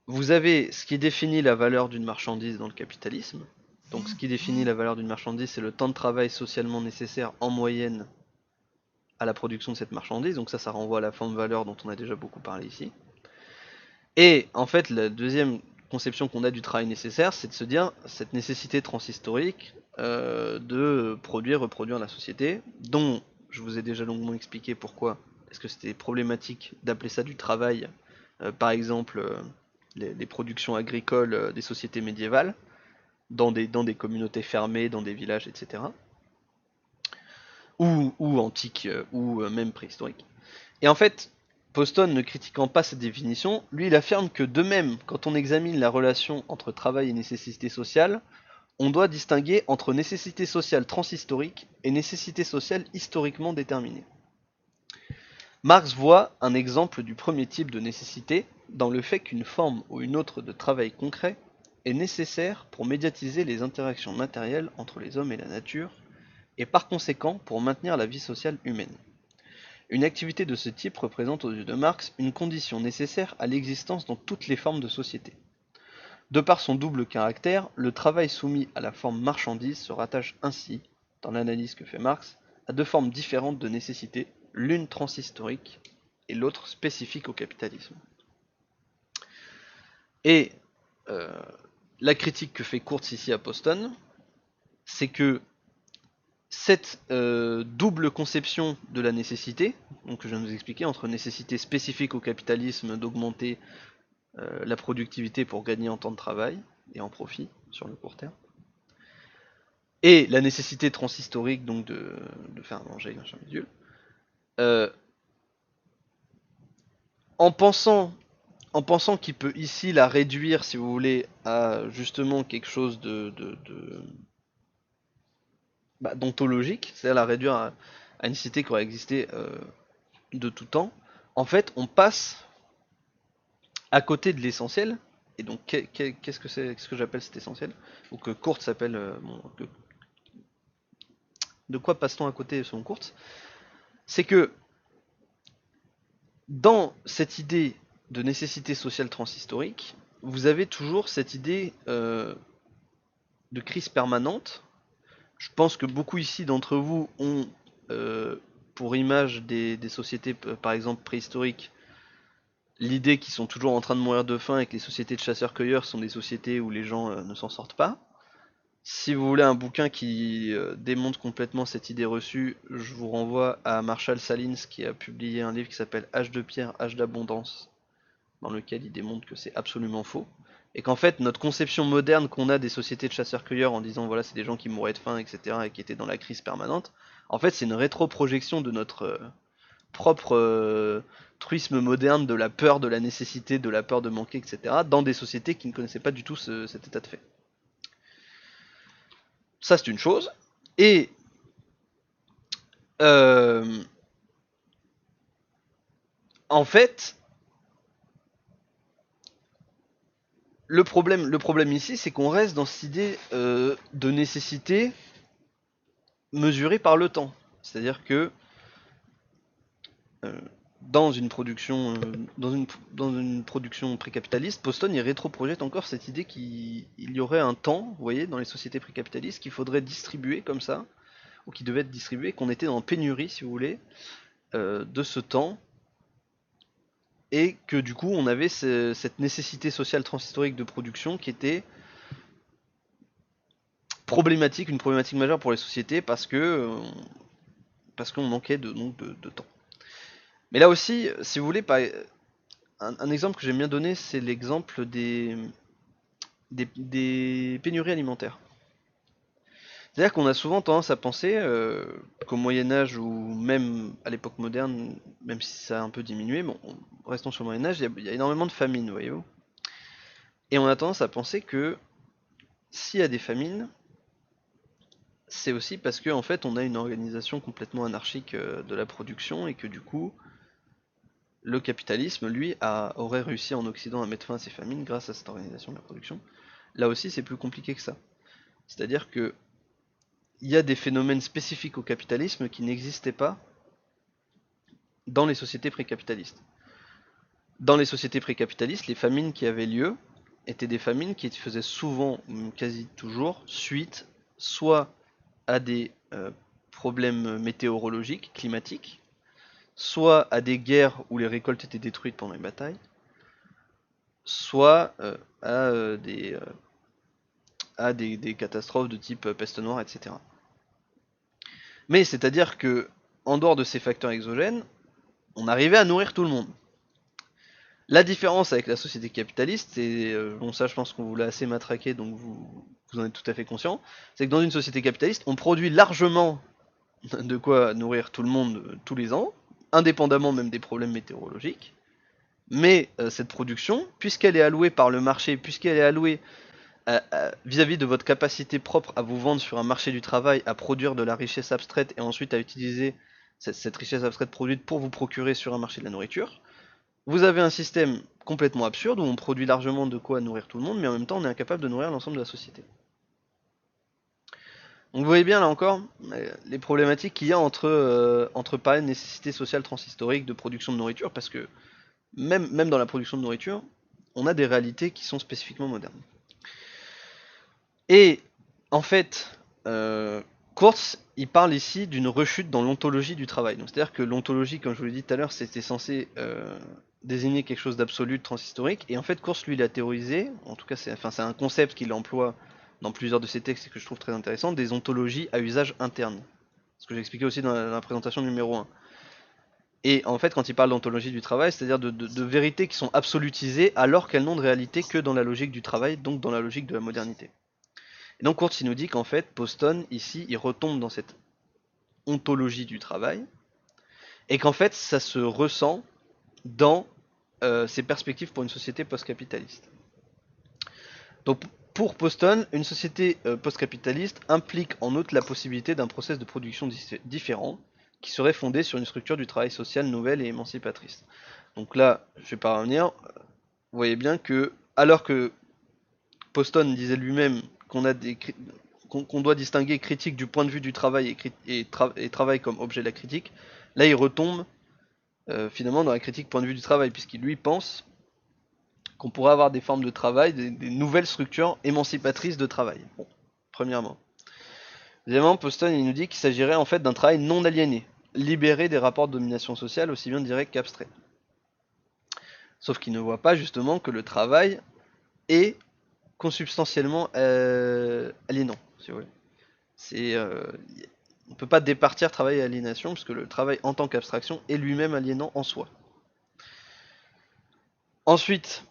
Vous avez ce qui définit la valeur d'une marchandise dans le capitalisme. Donc ce qui définit la valeur d'une marchandise, c'est le temps de travail socialement nécessaire en moyenne à la production de cette marchandise. Donc ça renvoie à la forme valeur dont on a déjà beaucoup parlé ici. Et en fait, la deuxième conception qu'on a du travail nécessaire, c'est de se dire cette nécessité transhistorique de produire, reproduire la société, dont je vous ai déjà longuement expliqué pourquoi est-ce que c'était problématique d'appeler ça du travail, par exemple les productions agricoles des sociétés médiévales, dans des communautés fermées, dans des villages, etc. Ou antiques, ou même préhistoriques. Et en fait, Poston, ne critiquant pas cette définition, lui il affirme que de même, quand on examine la relation entre travail et nécessité sociale, on doit distinguer entre nécessité sociale transhistorique et nécessité sociale historiquement déterminée. Marx voit un exemple du premier type de nécessité dans le fait qu'une forme ou une autre de travail concret est nécessaire pour médiatiser les interactions matérielles entre les hommes et la nature, et par conséquent pour maintenir la vie sociale humaine. Une activité de ce type représente aux yeux de Marx une condition nécessaire à l'existence dans toutes les formes de société. De par son double caractère, le travail soumis à la forme marchandise se rattache ainsi, dans l'analyse que fait Marx, à deux formes différentes de nécessité, l'une transhistorique et l'autre spécifique au capitalisme. Et la critique que fait Kurtz ici à Poston, c'est que cette double conception de la nécessité, donc que je viens de vous expliquer, entre nécessité spécifique au capitalisme d'augmenter la productivité pour gagner en temps de travail et en profit sur le court terme, et la nécessité transhistorique donc de faire manger machin bidule, euh, en pensant qu'il peut ici la réduire, si vous voulez, à justement quelque chose d'ontologique, c'est-à-dire la réduire à une cité qui aurait existé de tout temps, en fait, on passe à côté de l'essentiel. Et donc, qu'est-ce que c'est, qu'est-ce que j'appelle cet essentiel, ou que Kurtz s'appelle, de quoi passe-t-on à côté selon Kurtz? C'est que dans cette idée de nécessité sociale transhistorique, vous avez toujours cette idée de crise permanente. Je pense que beaucoup ici d'entre vous ont pour image des sociétés, par exemple préhistoriques, l'idée qu'ils sont toujours en train de mourir de faim et que les sociétés de chasseurs-cueilleurs sont des sociétés où les gens ne s'en sortent pas. Si vous voulez un bouquin qui démonte complètement cette idée reçue, je vous renvoie à Marshall Salins qui a publié un livre qui s'appelle Âge de pierre, âge d'abondance, dans lequel il démontre que c'est absolument faux. Et qu'en fait, notre conception moderne qu'on a des sociétés de chasseurs-cueilleurs en disant voilà, c'est des gens qui mouraient de faim, etc., et qui étaient dans la crise permanente, en fait, c'est une rétroprojection de notre propre truisme moderne de la peur de la nécessité, de la peur de manquer, etc., dans des sociétés qui ne connaissaient pas du tout cet état de fait. Ça, c'est une chose. Et en fait, le problème ici, c'est qu'on reste dans cette idée de nécessité mesurée par le temps. C'est-à-dire que euh, dans une production, dans une production précapitaliste, Poston il rétro-projette encore cette idée qu'il y aurait un temps, vous voyez, dans les sociétés précapitalistes, qu'il faudrait distribuer comme ça, ou qui devait être distribué, qu'on était en pénurie, si vous voulez, de ce temps, et que du coup on avait cette nécessité sociale transhistorique de production qui était problématique, une problématique majeure pour les sociétés parce qu'on manquait de temps. Mais là aussi, si vous voulez, un exemple que j'aime bien donner, c'est l'exemple des pénuries alimentaires. C'est-à-dire qu'on a souvent tendance à penser qu'au Moyen-Âge ou même à l'époque moderne, même si ça a un peu diminué, bon, restons sur le Moyen-Âge, il y a énormément de famines, voyez-vous. Et on a tendance à penser que s'il y a des famines, c'est aussi parce qu'en fait on a une organisation complètement anarchique de la production et que du coup le capitalisme lui aurait réussi en Occident à mettre fin à ces famines grâce à cette organisation de la production. Là aussi c'est plus compliqué que ça. C'est-à-dire que il y a des phénomènes spécifiques au capitalisme qui n'existaient pas dans les sociétés précapitalistes. Dans les sociétés précapitalistes, les famines qui avaient lieu étaient des famines qui faisaient souvent, quasi toujours, suite soit à des problèmes météorologiques, climatiques, soit à des guerres où les récoltes étaient détruites pendant les batailles, soit à des catastrophes de type peste noire, etc. Mais c'est-à-dire que, en dehors de ces facteurs exogènes, on arrivait à nourrir tout le monde. La différence avec la société capitaliste, et bon ça je pense qu'on vous l'a assez matraqué, donc vous en êtes tout à fait conscient, c'est que dans une société capitaliste, on produit largement de quoi nourrir tout le monde tous les ans, indépendamment même des problèmes météorologiques. Mais cette production, puisqu'elle est allouée par le marché, puisqu'elle est allouée vis-à-vis de votre capacité propre à vous vendre sur un marché du travail, à produire de la richesse abstraite et ensuite à utiliser cette richesse abstraite produite pour vous procurer sur un marché de la nourriture, vous avez un système complètement absurde où on produit largement de quoi nourrir tout le monde, mais en même temps on est incapable de nourrir l'ensemble de la société. Donc vous voyez bien là encore les problématiques qu'il y a entre pareil nécessité sociale transhistorique de production de nourriture, parce que même dans la production de nourriture, on a des réalités qui sont spécifiquement modernes. Et en fait, Kurtz, il parle ici d'une rechute dans l'ontologie du travail. Donc c'est-à-dire que l'ontologie, comme je vous l'ai dit tout à l'heure, c'était censé désigner quelque chose d'absolu, de transhistorique. Et en fait, Kurtz, lui, il a théorisé, en tout cas c'est un concept qu'il emploie dans plusieurs de ses textes et que je trouve très intéressant, des ontologies à usage interne. Ce que j'ai expliqué aussi dans la présentation numéro 1. Et en fait, quand il parle d'ontologie du travail, c'est-à-dire de vérités qui sont absolutisées alors qu'elles n'ont de réalité que dans la logique du travail, donc dans la logique de la modernité. Et donc Kurtz il nous dit qu'en fait, Poston, ici, il retombe dans cette ontologie du travail, et qu'en fait, ça se ressent dans ses perspectives pour une société post-capitaliste. Donc pour Poston, une société post-capitaliste implique en outre la possibilité d'un process de production différent, qui serait fondé sur une structure du travail social nouvelle et émancipatrice. Donc là, je ne vais pas revenir, vous voyez bien que, alors que Poston disait lui-même qu'on doit distinguer critique du point de vue du travail et travail comme objet de la critique, là il retombe finalement dans la critique point de vue du travail, puisqu'il lui pense qu'on pourrait avoir des formes de travail, des nouvelles structures émancipatrices de travail. Bon, premièrement. Deuxièmement, Poston il nous dit qu'il s'agirait en fait d'un travail non aliéné, libéré des rapports de domination sociale aussi bien directs qu'abstraits. Sauf qu'il ne voit pas justement que le travail est consubstantiellement aliénant, si vous voulez. On ne peut pas départir travail et aliénation, puisque le travail en tant qu'abstraction est lui-même aliénant en soi. Ensuite,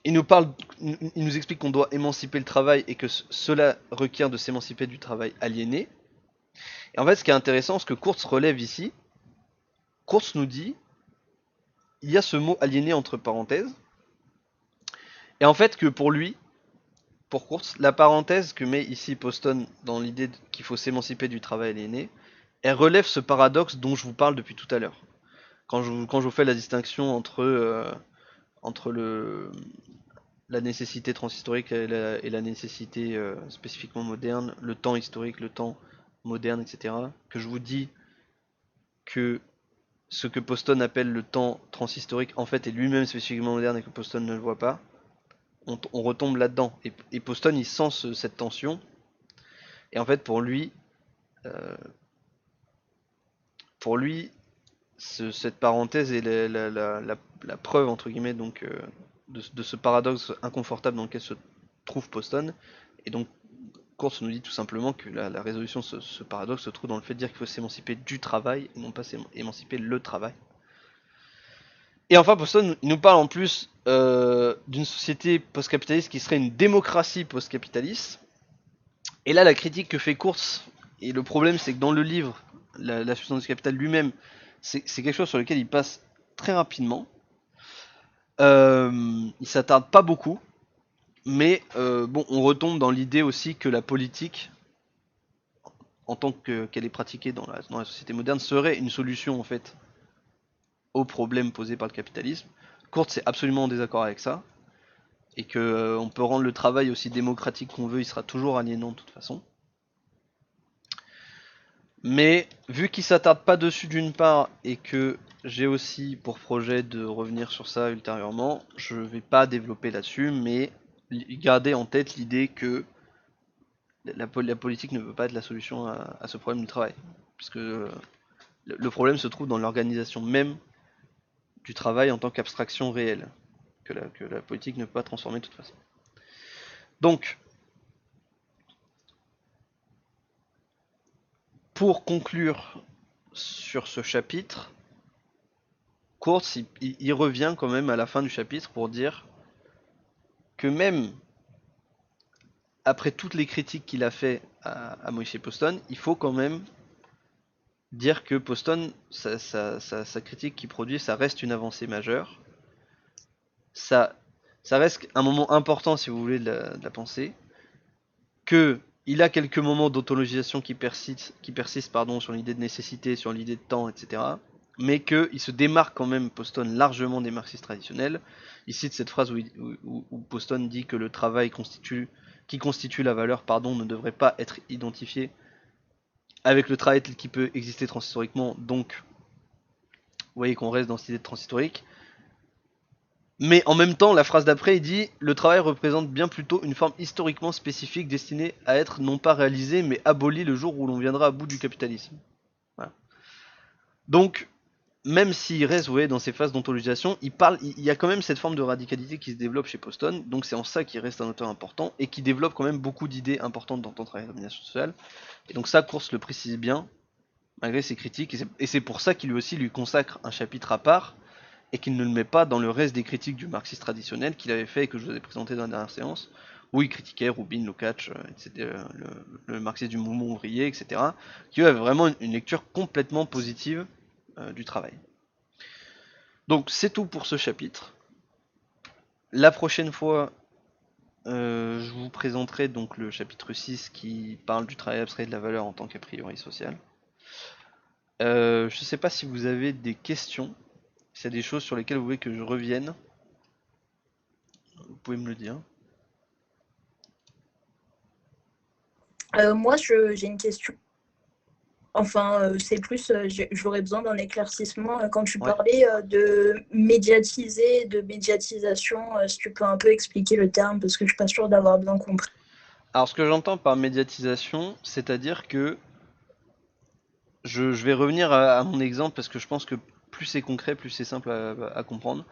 il nous explique qu'on doit émanciper le travail et que cela requiert de s'émanciper du travail aliéné. Et en fait, ce qui est intéressant, ce que Kurtz relève ici, Kurtz nous dit, il y a ce mot aliéné entre parenthèses, et en fait que pour lui, pour Kurtz, la parenthèse que met ici Poston dans l'idée qu'il faut s'émanciper du travail aliéné, elle relève ce paradoxe dont je vous parle depuis tout à l'heure. Quand je vous fais la distinction entre la nécessité transhistorique et la nécessité spécifiquement moderne, le temps historique, le temps moderne, etc., que je vous dis que ce que Poston appelle le temps transhistorique en fait est lui-même spécifiquement moderne et que Poston ne le voit pas, on retombe là-dedans. Et Poston il sent cette tension, et en fait euh, pour lui cette parenthèse est la preuve entre guillemets donc de ce paradoxe inconfortable dans lequel se trouve Poston. Et donc Kurtz nous dit tout simplement que la résolution de ce paradoxe se trouve dans le fait de dire qu'il faut s'émanciper du travail et non pas s'émanciper le travail. Et enfin, Poston il nous parle en plus d'une société post-capitaliste qui serait une démocratie post-capitaliste. Et là, la critique que fait Kurtz, et le problème c'est que dans le livre, la substance du capital lui-même, c'est quelque chose sur lequel il passe très rapidement. Il s'attarde pas beaucoup, mais bon, on retombe dans l'idée aussi que la politique, en tant qu'elle est pratiquée dans la société moderne, serait une solution en fait aux problèmes posés par le capitalisme. Kurtz est absolument en désaccord avec ça, et que on peut rendre le travail aussi démocratique qu'on veut, il sera toujours aliénant de toute façon. Mais vu qu'il s'attarde pas dessus d'une part, et que j'ai aussi pour projet de revenir sur ça ultérieurement, je vais pas développer là-dessus, mais garder en tête l'idée que la politique ne peut pas être la solution à ce problème du travail. Puisque le problème se trouve dans l'organisation même du travail en tant qu'abstraction réelle, que la politique ne peut pas transformer de toute façon. Donc, pour conclure sur ce chapitre, Kurtz il revient quand même à la fin du chapitre pour dire que même après toutes les critiques qu'il a fait à Moïse Poston, il faut quand même dire que Poston, sa critique qu'il produit, ça reste une avancée majeure. Ça, ça reste un moment important, si vous voulez, de la pensée. Que il a quelques moments d'autologisation qui persistent pardon, sur l'idée de nécessité, sur l'idée de temps, etc. Mais qu'il se démarque quand même, Poston, largement des marxistes traditionnels. Il cite cette phrase où Poston dit que le travail qui constitue la valeur pardon, ne devrait pas être identifié avec le travail tel qu'il peut exister transhistoriquement. Donc, vous voyez qu'on reste dans cette idée de transhistorique. Mais en même temps, la phrase d'après, il dit « Le travail représente bien plutôt une forme historiquement spécifique destinée à être non pas réalisée, mais abolie le jour où l'on viendra à bout du capitalisme. » Voilà. Donc, même s'il reste, vous voyez, dans ces phases d'ontologisation, il y a quand même cette forme de radicalité qui se développe chez Poston, donc c'est en ça qu'il reste un auteur important, et qui développe quand même beaucoup d'idées importantes dans le travail et la domination sociale. Et donc ça, Kurtz le précise bien, malgré ses critiques, et c'est pour ça qu'il lui consacre un chapitre à part, et qu'il ne le met pas dans le reste des critiques du marxisme traditionnel qu'il avait fait et que je vous ai présenté dans la dernière séance, où il critiquait Rubin, Lukács, le marxisme du mouvement ouvrier, etc., qui avait vraiment une lecture complètement positive du travail. Donc c'est tout pour ce chapitre. La prochaine fois, je vous présenterai donc le chapitre 6 qui parle du travail abstrait de la valeur en tant qu'a priori social. Je ne sais pas si vous avez des questions, s'il y a des choses sur lesquelles vous voulez que je revienne, vous pouvez me le dire. Moi, j'ai une question. Enfin, c'est plus, j'aurais besoin d'un éclaircissement. Quand tu parlais de médiatiser, de médiatisation, si tu peux un peu expliquer le terme, parce que je suis pas sûre d'avoir bien compris. Alors ce que j'entends par médiatisation, c'est-à-dire que je vais revenir à mon exemple parce que je pense que plus c'est concret, plus c'est simple à comprendre.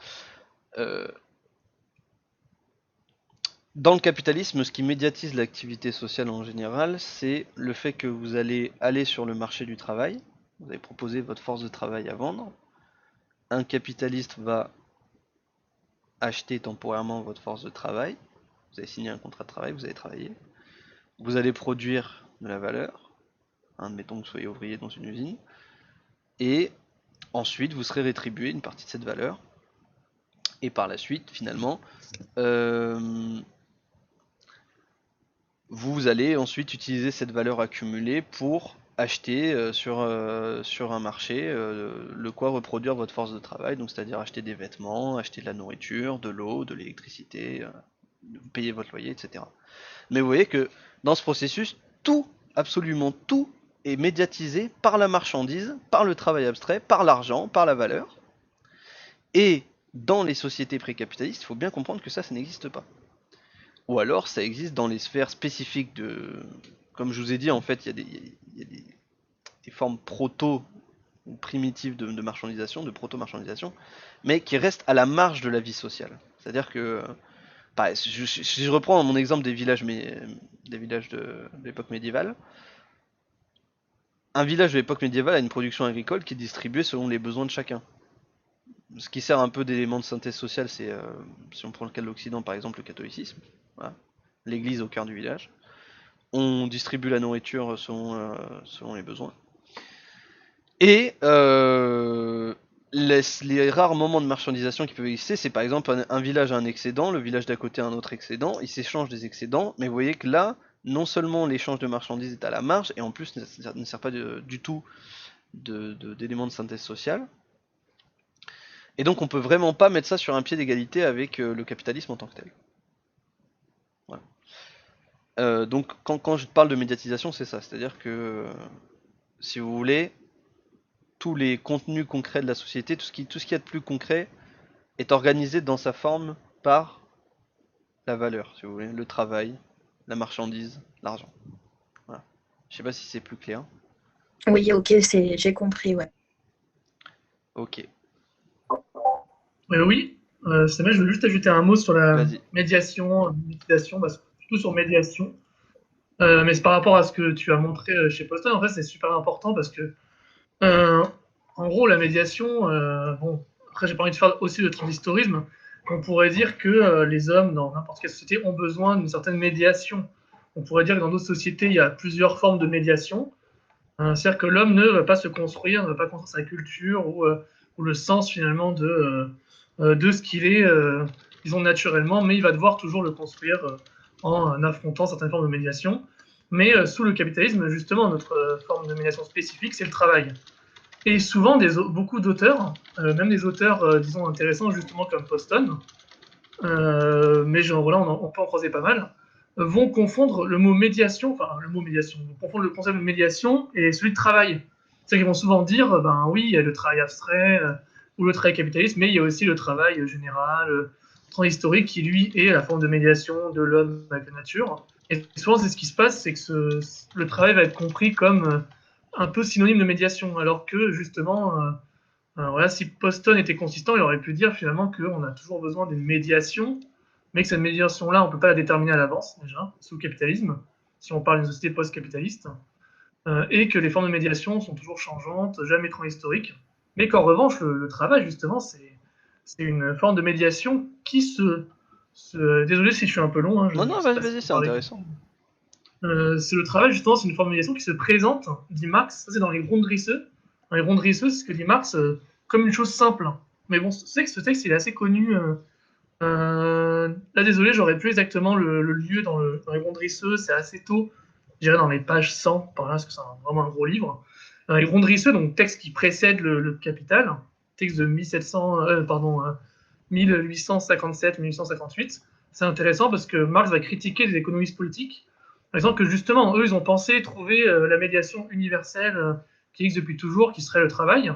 Dans le capitalisme, ce qui médiatise l'activité sociale en général, c'est le fait que vous allez aller sur le marché du travail, vous allez proposer votre force de travail à vendre, un capitaliste va acheter temporairement votre force de travail, vous allez signer un contrat de travail, vous allez travailler, vous allez produire de la valeur, admettons que vous soyez ouvrier dans une usine, et ensuite vous serez rétribué une partie de cette valeur, et par la suite, finalement, vous allez ensuite utiliser cette valeur accumulée pour acheter sur un marché le quoi reproduire votre force de travail, donc c'est-à-dire acheter des vêtements, acheter de la nourriture, de l'eau, de l'électricité, payer votre loyer, etc. Mais vous voyez que dans ce processus, tout, absolument tout, est médiatisé par la marchandise, par le travail abstrait, par l'argent, par la valeur. Et dans les sociétés précapitalistes, il faut bien comprendre que ça n'existe pas. Ou alors ça existe dans les sphères spécifiques de... Comme je vous ai dit, en fait, il y a des formes proto ou primitives de marchandisation, de proto-marchandisation, mais qui restent à la marge de la vie sociale. C'est-à-dire que, pareil, si je reprends mon exemple des villages de l'époque médiévale, un village de l'époque médiévale a une production agricole qui est distribuée selon les besoins de chacun. Ce qui sert un peu d'élément de synthèse sociale, c'est, si on prend le cas de l'Occident, par exemple, le catholicisme. Voilà. L'église au cœur du village. On distribue la nourriture selon les besoins. Et les rares moments de marchandisation qui peuvent exister, c'est par exemple un village a un excédent, le village d'à côté a un autre excédent, ils s'échangent des excédents, mais vous voyez que là, non seulement l'échange de marchandises est à la marge, et en plus ne sert pas du tout d'élément de synthèse sociale. Et donc on peut vraiment pas mettre ça sur un pied d'égalité avec le capitalisme en tant que tel. Voilà. Donc quand je parle de médiatisation, c'est ça, c'est-à-dire que, si vous voulez, tous les contenus concrets de la société, tout ce qu'il y a de plus concret, est organisé dans sa forme par la valeur, si vous voulez, le travail, la marchandise, l'argent. Voilà. Je sais pas si c'est plus clair. Oui, ok, j'ai compris, ouais. Ok. Oui, c'est vrai, je veux juste ajouter un mot sur la Vas-y. médiation, surtout sur médiation. Mais c'est par rapport à ce que tu as montré chez Poston, en fait, c'est super important parce que, en gros, la médiation, bon, après, j'ai pas envie de faire aussi de transhistorisme, on pourrait dire que les hommes, dans n'importe quelle société, ont besoin d'une certaine médiation. On pourrait dire que dans d'autres sociétés, il y a plusieurs formes de médiation. C'est-à-dire que l'homme ne va pas se construire, ne va pas construire sa culture ou le sens finalement de ce qu'il est, disons naturellement, mais il va devoir toujours le construire en affrontant certaines formes de médiation. Mais sous le capitalisme, justement, notre forme de médiation spécifique, c'est le travail. Et souvent, beaucoup d'auteurs, même des auteurs, disons, intéressants, justement comme Poston, mais genre, là, on peut en croiser pas mal, vont confondre le mot médiation, vont confondre le concept de médiation et celui de travail. C'est-à-dire qu'ils vont souvent dire, ben oui, il y a le travail abstrait ou le travail capitaliste, mais il y a aussi le travail général, transhistorique, qui lui est la forme de médiation de l'homme avec la nature. Et souvent, c'est ce qui se passe, c'est que le travail va être compris comme un peu synonyme de médiation, alors que justement, voilà, si Poston était consistant, il aurait pu dire finalement qu'on a toujours besoin d'une médiation, mais que cette médiation-là, on ne peut pas la déterminer à l'avance, déjà, sous le capitalisme, si on parle d'une société post-capitaliste, et que les formes de médiation sont toujours changeantes, jamais trop historiques, mais qu'en revanche, le travail, justement, c'est une forme de médiation qui Désolé si je suis un peu long, hein, je Non, sais pas vas-y, si vous c'est parlez. intéressant. C'est le travail, justement, c'est une forme de médiation qui se présente, dit Marx, ça c'est dans les Grundrisse. Dans les Grundrisse, c'est ce que dit Marx, comme une chose simple. Mais bon, c'est que ce texte, il est assez connu. Là, désolé, j'aurais plus exactement le lieu dans les Grundrisse, c'est assez tôt, je dirais dans les pages 100, par là, parce que c'est vraiment un gros livre. Dans les Grundrisse, donc texte qui précède le Capital, texte de 1857-1858. C'est intéressant parce que Marx va critiquer les économistes politiques, par exemple que justement, eux, ils ont pensé trouver la médiation universelle qui existe depuis toujours, qui serait le travail,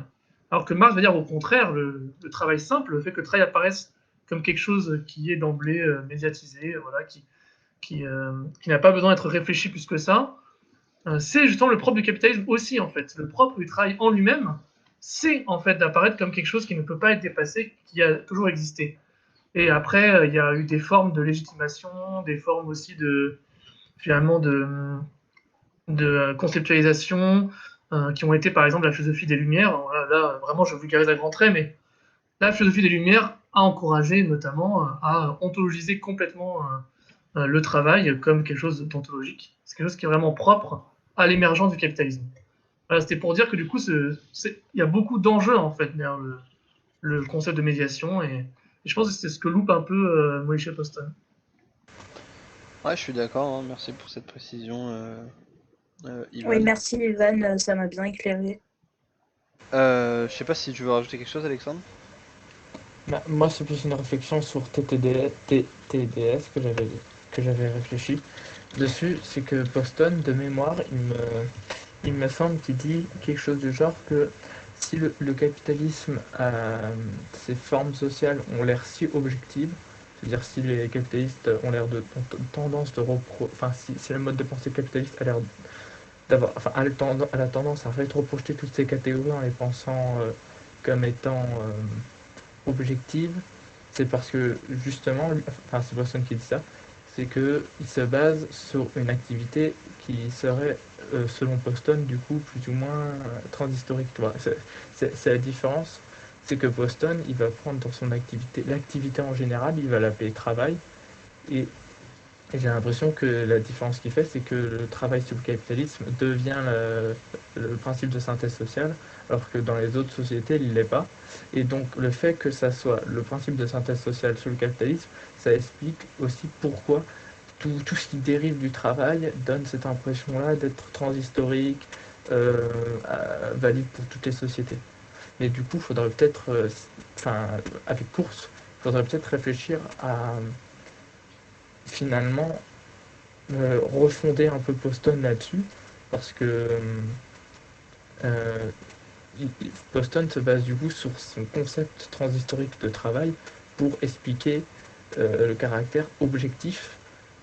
alors que Marx va dire au contraire, le travail simple, le fait que le travail apparaisse comme quelque chose qui est d'emblée médiatisé, voilà, qui n'a pas besoin d'être réfléchi plus que ça. C'est justement le propre du capitalisme aussi, en fait. Le propre du travail en lui-même, c'est en fait d'apparaître comme quelque chose qui ne peut pas être dépassé, qui a toujours existé. Et après, il y a eu des formes de légitimation, des formes aussi finalement de conceptualisation, qui ont été par exemple la philosophie des Lumières. Là, vraiment, je vulgarise à grands traits, mais la philosophie des Lumières a encouragé notamment à ontologiser complètement le travail comme quelque chose d'ontologique. C'est quelque chose qui est vraiment propre à l'émergence du capitalisme. Voilà, c'était pour dire que du coup, il y a beaucoup d'enjeux en fait derrière le concept de médiation, et je pense que c'est ce que loupe un peu Moïse Poston. Ouais, je suis d'accord, hein, merci pour cette précision, Ivan. Oui, merci Ivan, ça m'a bien éclairé. Je sais pas si tu veux rajouter quelque chose, Alexandre. Bah, moi, c'est plus une réflexion sur TTDS que j'avais réfléchi dessus. C'est que Boston, de mémoire, il me semble qu'il dit quelque chose du genre que si le capitalisme, ses formes sociales ont l'air si objectives, c'est-à-dire si les capitalistes ont l'air ont tendance de enfin si le mode de pensée capitaliste a l'air d'avoir, enfin a la tendance à rétroprojeter toutes ces catégories en les pensant comme étant objectives, c'est parce que justement, enfin c'est Boston qui dit ça, c'est qu'il se base sur une activité qui serait, selon Boston, du coup, plus ou moins transhistorique. Tu vois. C'est la différence, c'est que Boston, il va prendre dans son activité, l'activité en général, il va l'appeler travail, et et j'ai l'impression que la différence qu'il fait, c'est que le travail sur le capitalisme devient le principe de synthèse sociale, alors que dans les autres sociétés, il ne l'est pas. Et donc le fait que ça soit le principe de synthèse sociale sur le capitalisme, ça explique aussi pourquoi tout ce qui dérive du travail donne cette impression-là d'être transhistorique, valide pour toutes les sociétés. Mais du coup, il faudrait peut-être, enfin, avec Course, il faudrait peut-être réfléchir à finalement refonder un peu Boston là-dessus, parce que euh, Boston se base du coup sur son concept transhistorique de travail pour expliquer le caractère objectif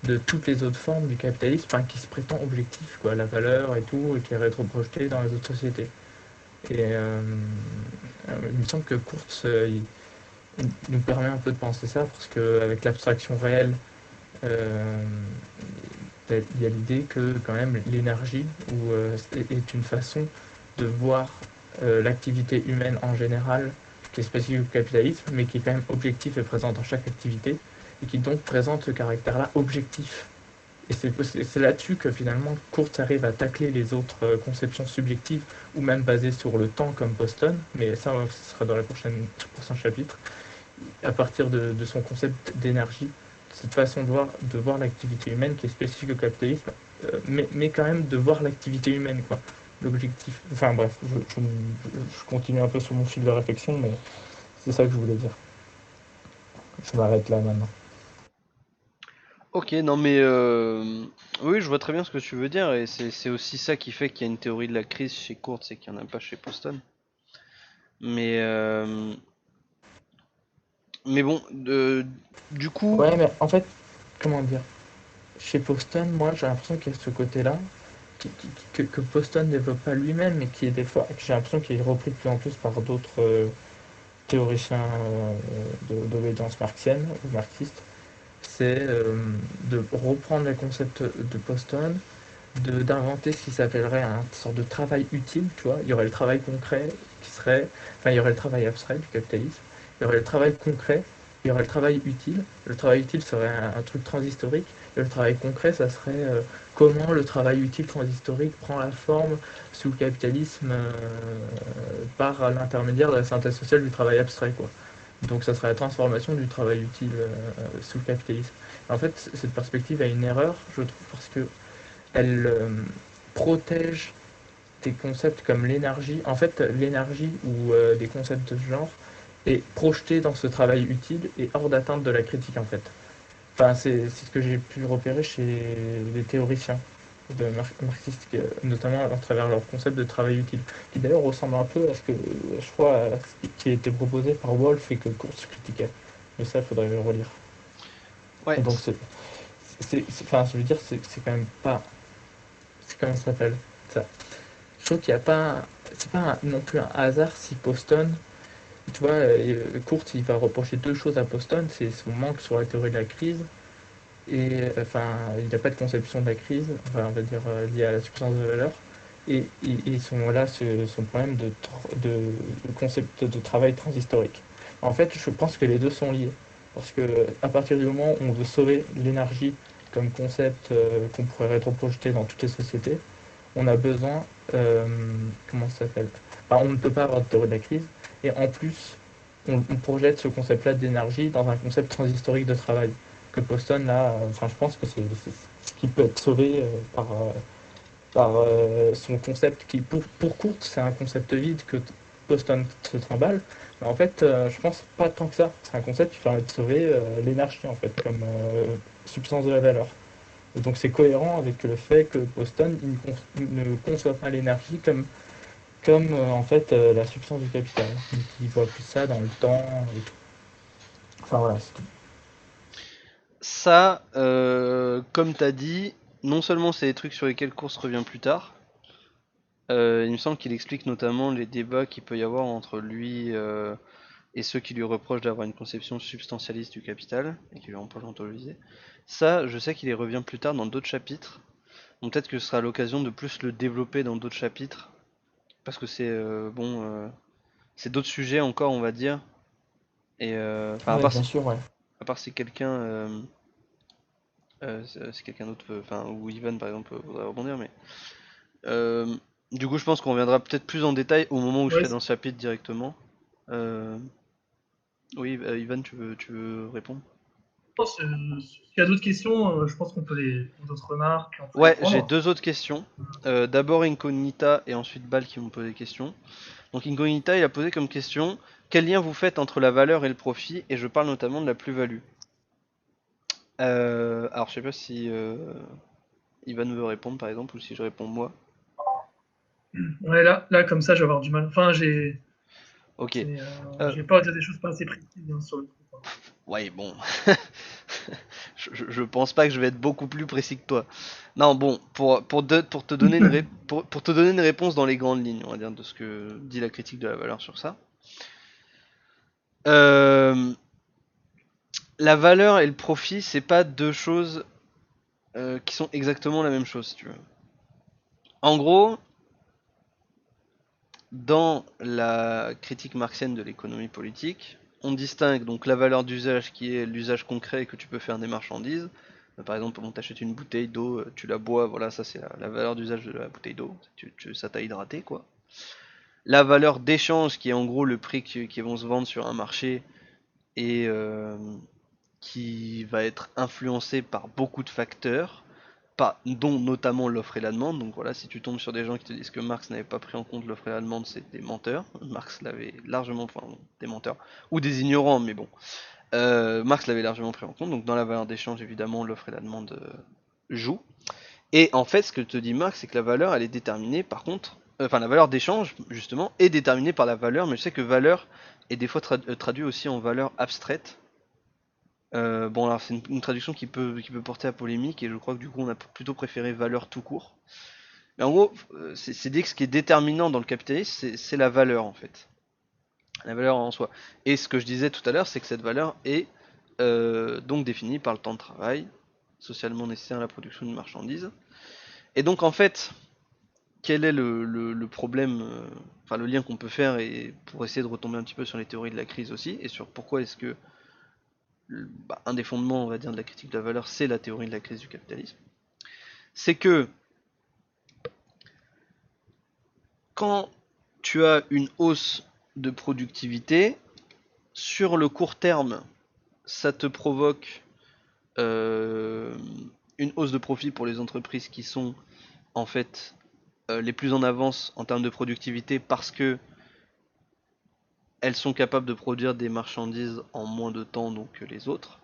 de toutes les autres formes du capitalisme, enfin qui se prétend objectif, quoi, la valeur et tout, et qui est rétroprojeté dans les autres sociétés. Et il me semble que Kurtz il nous permet un peu de penser ça, parce qu'avec l'abstraction réelle, euh, il y a l'idée que quand même l'énergie est une façon de voir l'activité humaine en général, qui est spécifique au capitalisme, mais qui est quand même objectif et présent dans chaque activité, et qui donc présente ce caractère-là objectif. Et c'est là-dessus que finalement Kurtz arrive à tacler les autres conceptions subjectives, ou même basées sur le temps comme Boston, mais ça ce sera dans le prochain chapitre, à partir de son concept d'énergie, cette façon de voir l'activité humaine qui est spécifique au capitalisme, mais quand même de voir l'activité humaine, quoi. L'objectif. Enfin bref, je continue un peu sur mon fil de réflexion, mais c'est ça que je voulais dire. Je m'arrête là maintenant. Ok, non mais oui, je vois très bien ce que tu veux dire, et c'est aussi ça qui fait qu'il y a une théorie de la crise chez Kurtz et qu'il n'y en a pas chez Poston. Mais mais bon, du coup, Ouais, mais en fait, comment dire, chez Poston, moi j'ai l'impression qu'il y a ce côté-là, que Poston ne développe pas lui-même, mais qui est des fois, que j'ai l'impression qu'il est repris de plus en plus par d'autres théoriciens d'obédience marxienne ou marxiste, c'est de reprendre les concepts de Poston, d'inventer ce qui s'appellerait un sorte de travail utile, tu vois. Il y aurait le travail concret qui serait, enfin il y aurait le travail abstrait du capitalisme, il y aurait le travail concret, il y aurait le travail utile. Le travail utile serait un truc transhistorique, et le travail concret, ça serait comment le travail utile transhistorique prend la forme sous le capitalisme par l'intermédiaire de la synthèse sociale du travail abstrait, quoi. Donc ça serait la transformation du travail utile sous le capitalisme. En fait, cette perspective a une erreur, je trouve, parce que elle protège des concepts comme l'énergie. En fait, l'énergie ou des concepts de ce genre est projeté dans ce travail utile et hors d'atteinte de la critique, en fait. Enfin, c'est ce que j'ai pu repérer chez les théoriciens marxistes, notamment à travers leur concept de travail utile, qui d'ailleurs ressemble un peu à ce que je crois à ce qui a été proposé par Wolff et que Kurtz critiquait. Mais ça, il faudrait le relire. ouais, Et donc, enfin, je veux dire, c'est quand même pas. C'est comment ça s'appelle ça. Je trouve qu'il n'y a pas. C'est pas non plus un hasard si Poston. Tu vois, Kurt, il va reprocher deux choses à Poston, c'est son manque sur la théorie de la crise, et enfin, il n'a pas de conception de la crise, enfin, on va dire liée à la substance de valeur, et son problème de concept de travail transhistorique. En fait, je pense que les deux sont liés, parce que à partir du moment où on veut sauver l'énergie comme concept qu'on pourrait rétroprojeter dans toutes les sociétés, on a besoin, comment ça s'appelle? Enfin, on ne peut pas avoir de théorie de la crise, et en plus, on projette ce concept-là d'énergie dans un concept transhistorique de travail. Que Poston, là, enfin, je pense que c'est ce qui peut être sauvé par son concept qui, pour Kurt, c'est un concept vide Boston se trimballe. Mais en fait, je pense pas tant que ça. C'est un concept qui permet de sauver l'énergie, en fait, comme substance de la valeur. Et donc c'est cohérent avec le fait que Boston il ne conçoit pas l'énergie comme en fait la substance du capital. Donc il voit plus ça dans le temps et tout. Enfin voilà, c'est tout. Ça, comme t'as dit, non seulement c'est des trucs sur lesquels Course revient plus tard, il me semble qu'il explique notamment les débats qu'il peut y avoir entre lui et ceux qui lui reprochent d'avoir une conception substantialiste du capital, et qui lui reprochent d'ontologiser. Ça, je sais qu'il y revient plus tard dans d'autres chapitres, donc peut-être que ce sera l'occasion de plus le développer dans d'autres chapitres, parce que c'est d'autres sujets encore, on va dire, et enfin, Ouais, bien sûr, ouais. à part si quelqu'un si quelqu'un d'autre enfin, ou Ivan par exemple voudrait rebondir, mais euh, du coup je pense qu'on reviendra peut-être plus en détail au moment où je Ouais, serai dans ce chapitre directement. Euh, oui, Ivan, tu veux répondre? s'il y a d'autres questions, je pense qu'on peut ou d'autres remarques, on peut les Ouais, j'ai prendre. deux autres questions. D'abord Incognita et ensuite Bal qui m'ont posé des questions. Donc Incognita, il a posé comme question quel lien vous faites entre la valeur et le profit, et je parle notamment de la plus-value. Alors je sais pas si Ivan veut répondre par exemple, ou si je réponds moi. Ouais, là, comme ça, je vais avoir du mal. Enfin, Ok. Euh, j'ai pas à dire des choses pas assez précises hein, sur le truc, quoi. ouais, bon. Je pense pas que je vais être beaucoup plus précis que toi. Non, bon, pour te donner pour te donner une réponse dans les grandes lignes, on va dire, de ce que dit la critique de la valeur sur ça. Euh, la valeur et le profit, c'est pas deux choses qui sont exactement la même chose, si tu veux. En gros, dans la critique marxienne de l'économie politique, on distingue donc la valeur d'usage qui est l'usage concret que tu peux faire des marchandises. Par exemple, on t'achète une bouteille d'eau, tu la bois, voilà, ça c'est la valeur d'usage de la bouteille d'eau, ça t'a hydraté quoi. La valeur d'échange qui est en gros le prix qui vont se vendre sur un marché et qui va être influencé par beaucoup de facteurs, dont notamment l'offre et la demande. Donc voilà, si tu tombes sur des gens qui te disent que Marx n'avait pas pris en compte l'offre et la demande, c'est des menteurs. Marx l'avait largement, enfin des menteurs, ou des ignorants, mais bon. Marx l'avait largement pris en compte, donc dans la valeur d'échange, évidemment, l'offre et la demande jouent. Et en fait, ce que te dit Marx, c'est que la valeur, elle est déterminée, par contre, enfin la valeur d'échange, justement, est déterminée par la valeur, mais je sais que valeur est des fois traduit aussi en valeur abstraite. Bon, alors c'est une traduction qui peut porter à polémique, et je crois que du coup on a plutôt préféré valeur tout court. Mais en gros, c'est dit que ce qui est déterminant dans le capitalisme, c'est la valeur en fait. La valeur en soi. Et ce que je disais tout à l'heure, c'est que cette valeur est donc définie par le temps de travail, socialement nécessaire à la production d'une marchandise. Et donc en fait, quel est le problème, enfin le lien qu'on peut faire et pour essayer de retomber un petit peu sur les théories de la crise aussi, et sur pourquoi est-ce que un des fondements, on va dire, de la critique de la valeur, c'est la théorie de la crise du capitalisme. C'est que quand tu as une hausse de productivité, sur le court terme, ça te provoque une hausse de profit pour les entreprises qui sont en fait les plus en avance en termes de productivité parce que elles sont capables de produire des marchandises en moins de temps donc que les autres.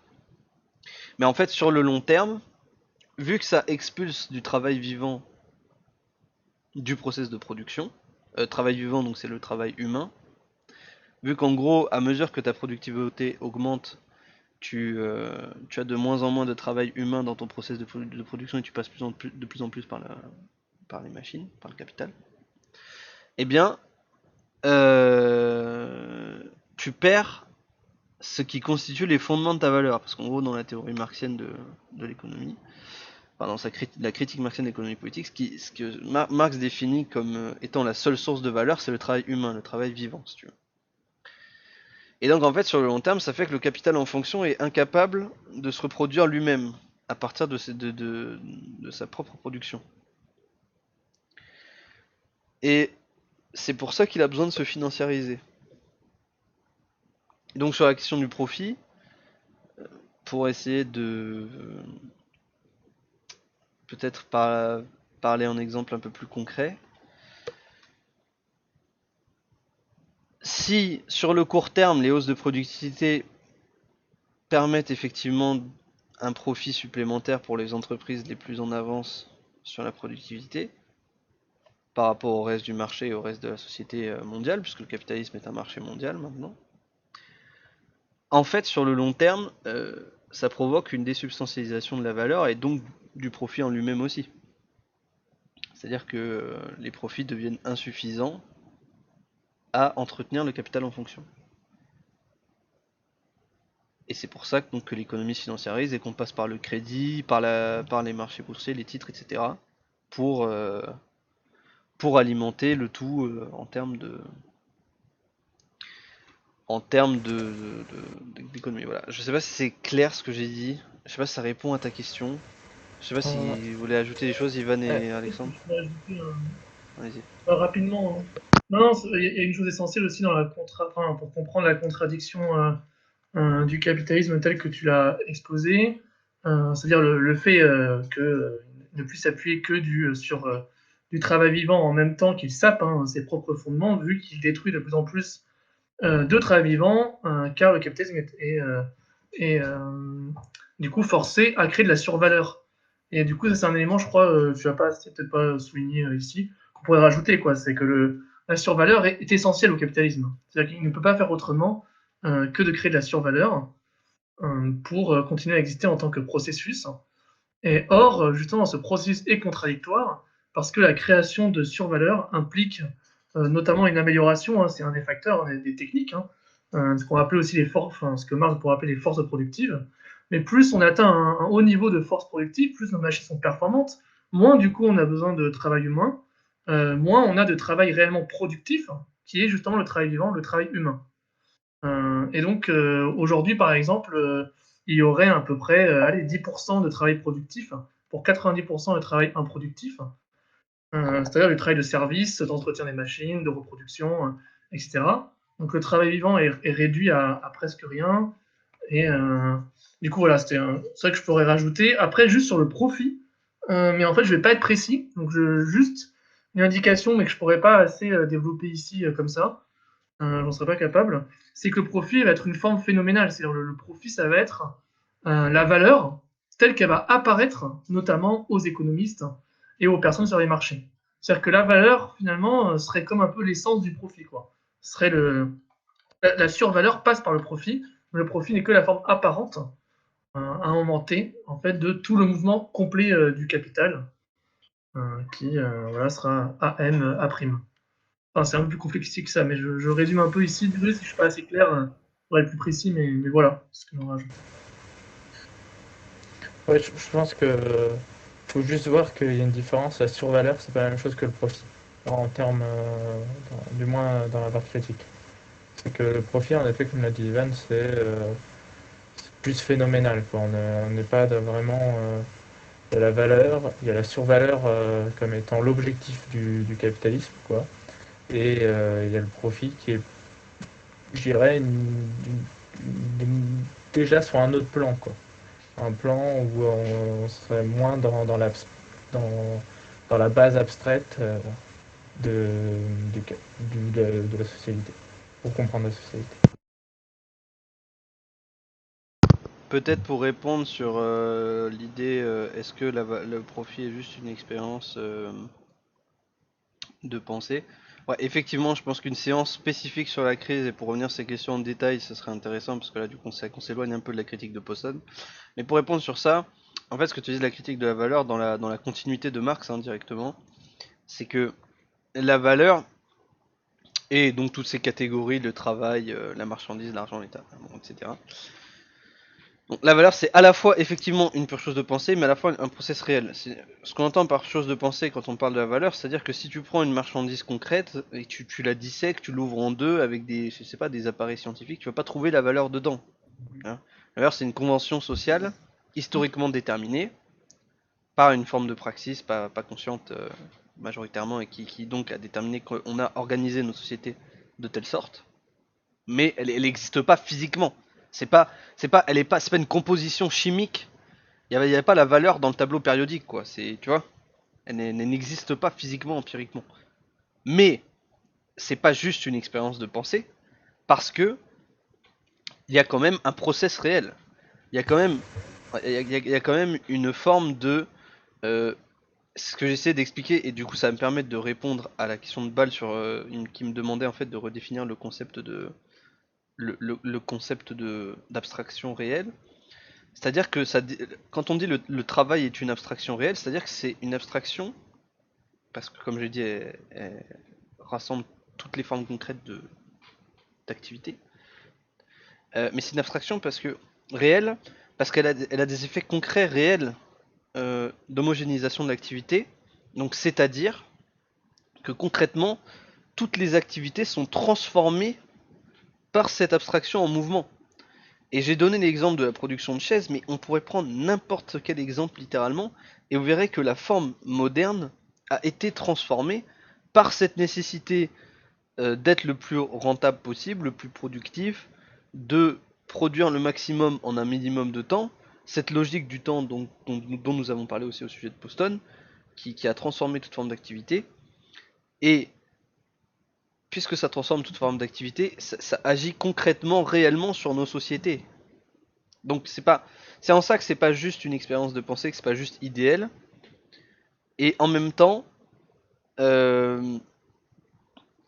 Mais en fait, sur le long terme, vu que ça expulse du travail vivant du process de production, travail vivant donc c'est le travail humain, vu qu'en gros, à mesure que ta productivité augmente, tu as de moins en moins de travail humain dans ton process de production et tu passes de plus en plus par les machines, par le capital, eh bien, tu perds ce qui constitue les fondements de ta valeur. Parce qu'en gros, dans la théorie marxienne de l'économie, enfin, dans la critique marxienne de l'économie politique, ce que Marx définit comme étant la seule source de valeur, c'est le travail humain, le travail vivant, si tu veux. Et donc en fait, sur le long terme, ça fait que le capital en fonction est incapable de se reproduire lui-même à partir de sa propre production. Et c'est pour ça qu'il a besoin de se financiariser. Et donc sur la question du profit, pour essayer de peut-être parler en exemple un peu plus concret, Si sur le court terme, les hausses de productivité permettent effectivement un profit supplémentaire pour les entreprises les plus en avance sur la productivité, par rapport au reste du marché et au reste de la société mondiale, puisque le capitalisme est un marché mondial maintenant, en fait, sur le long terme, ça provoque une désubstantialisation de la valeur et donc du profit en lui-même aussi. C'est-à-dire que les profits deviennent insuffisants à entretenir le capital en fonction. Et c'est pour ça que, donc, que l'économie se financiarise et qu'on passe par le crédit, par les marchés boursiers, les titres, etc. pour alimenter le tout en termes d'économie. Voilà. Je sais pas si c'est clair ce que j'ai dit. Je sais pas si ça répond à ta question. Je sais pas si Euh, vous voulez ajouter des choses, Ivan ouais. et Alexandre. Je peux ajouter Allez-y. rapidement. Non, il y a une chose essentielle aussi dans pour comprendre la contradiction du capitalisme tel que tu l'as exposé, c'est-à-dire le fait que ne plus s'appuyer que sur du travail vivant en même temps qu'il sape ses propres fondements, vu qu'il détruit de plus en plus de travail vivant, car le capitalisme est, du coup forcé à créer de la survaleur. Et du coup, ça c'est un élément, je crois, tu n'as peut-être pas souligné ici, qu'on pourrait rajouter, quoi. C'est que la survaleur est essentielle au capitalisme. C'est-à-dire qu'il ne peut pas faire autrement que de créer de la survaleur pour continuer à exister en tant que processus. Et or, justement, ce processus est contradictoire parce que la création de survaleur implique notamment une amélioration, c'est un des facteurs, des techniques, ce qu'on appelle aussi ce que Marx pourrait appeler les forces productives. Mais plus on atteint un haut niveau de force productive, plus nos machines sont performantes, moins du coup on a besoin de travail humain, moins on a de travail réellement productif, qui est justement le travail vivant, le travail humain. Et donc aujourd'hui, par exemple, il y aurait à peu près 10% de travail productif pour 90% de travail improductif, c'est-à-dire du travail de service, d'entretien des machines, de reproduction, etc. Donc le travail vivant est réduit à presque rien. Et du coup, voilà, c'est ça que je pourrais rajouter. Après, juste sur le profit, mais en fait, je ne vais pas être précis. Donc, juste une indication, mais que je ne pourrais pas assez développer ici comme ça. J'en serais pas capable. C'est que le profit va être une forme phénoménale. C'est-à-dire le profit, ça va être la valeur telle qu'elle va apparaître, notamment aux économistes et aux personnes sur les marchés. C'est-à-dire que la valeur, finalement, serait comme un peu l'essence du profit, quoi. Serait la survaleur passe par le profit, mais le profit n'est que la forme apparente à un moment T, en fait, de tout le mouvement complet du capital, qui voilà, sera AM A'. Enfin, c'est un peu plus complexe que ça, mais je résume un peu ici. Désolé si je ne suis pas assez clair pour être plus précis, mais voilà ce que j'en rajoute. Ouais, je pense que faut juste voir qu'il y a une différence. La survaleur, c'est pas la même chose que le profit. En termes, du moins dans la partie critique. C'est que le profit, en effet, comme l'a dit Ivan, c'est plus phénoménal, quoi. On n'est pas vraiment. Il y a la valeur, il y a la survaleur comme étant l'objectif du capitalisme, quoi. Et il y a le profit qui est, je dirais, déjà sur un autre plan, quoi. Un plan où on serait moins dans, dans la base abstraite de, de la socialité, pour comprendre la socialité. Peut-être pour répondre sur l'idée, est-ce que le profit est juste une expérience de pensée? Ouais, effectivement, je pense qu'une séance spécifique sur la crise et pour revenir sur ces questions en détail, ce serait intéressant parce que là, du coup, on s'éloigne un peu de la critique de Poston. Mais pour répondre sur ça, en fait, ce que tu dis de la critique de la valeur dans la continuité de Marx, directement, c'est que la valeur et donc toutes ces catégories, le travail, la marchandise, l'argent, l'état, bon, etc. Donc, la valeur, c'est à la fois effectivement une pure chose de pensée, mais à la fois un process réel. Ce qu'on entend par chose de pensée quand on parle de la valeur, c'est-à-dire que si tu prends une marchandise concrète et que tu la dissèques, tu l'ouvres en deux avec je sais pas, des appareils scientifiques, tu vas pas trouver la valeur dedans. Hein. La valeur, c'est une convention sociale historiquement déterminée par une forme de praxis pas consciente majoritairement et qui donc a déterminé qu'on a organisé nos sociétés de telle sorte, mais elle n'existe pas physiquement. C'est pas une composition chimique. Il y avait pas la valeur dans le tableau périodique, quoi. Tu vois, elle n'existe pas physiquement, empiriquement. Mais c'est pas juste une expérience de pensée, parce que il y a quand même un process réel. Il y a quand même, il y a quand même une forme de ce que j'essaie d'expliquer, et du coup ça va me permettre de répondre à la question de Bâle sur qui me demandait en fait de redéfinir le concept de le concept de d'abstraction réelle. C'est-à-dire que quand on dit le travail est une abstraction réelle, c'est-à-dire que c'est une abstraction parce que comme j'ai dit, elle rassemble toutes les formes concrètes d'activité. Mais c'est une abstraction parce que réelle, parce elle a des effets concrets réels d'homogénéisation de l'activité. Donc c'est-à-dire que concrètement, toutes les activités sont transformées par cette abstraction en mouvement. Et j'ai donné l'exemple de la production de chaises, mais on pourrait prendre n'importe quel exemple littéralement, et vous verrez que la forme moderne a été transformée par cette nécessité d'être le plus rentable possible, le plus productif, de produire le maximum en un minimum de temps. Cette logique du temps dont nous avons parlé aussi au sujet de Poston, qui a transformé toute forme d'activité. Et puisque ça transforme toute forme d'activité, ça agit concrètement, réellement sur nos sociétés. Donc c'est en ça que c'est pas juste une expérience de pensée, que c'est pas juste idéal. Et en même temps, euh,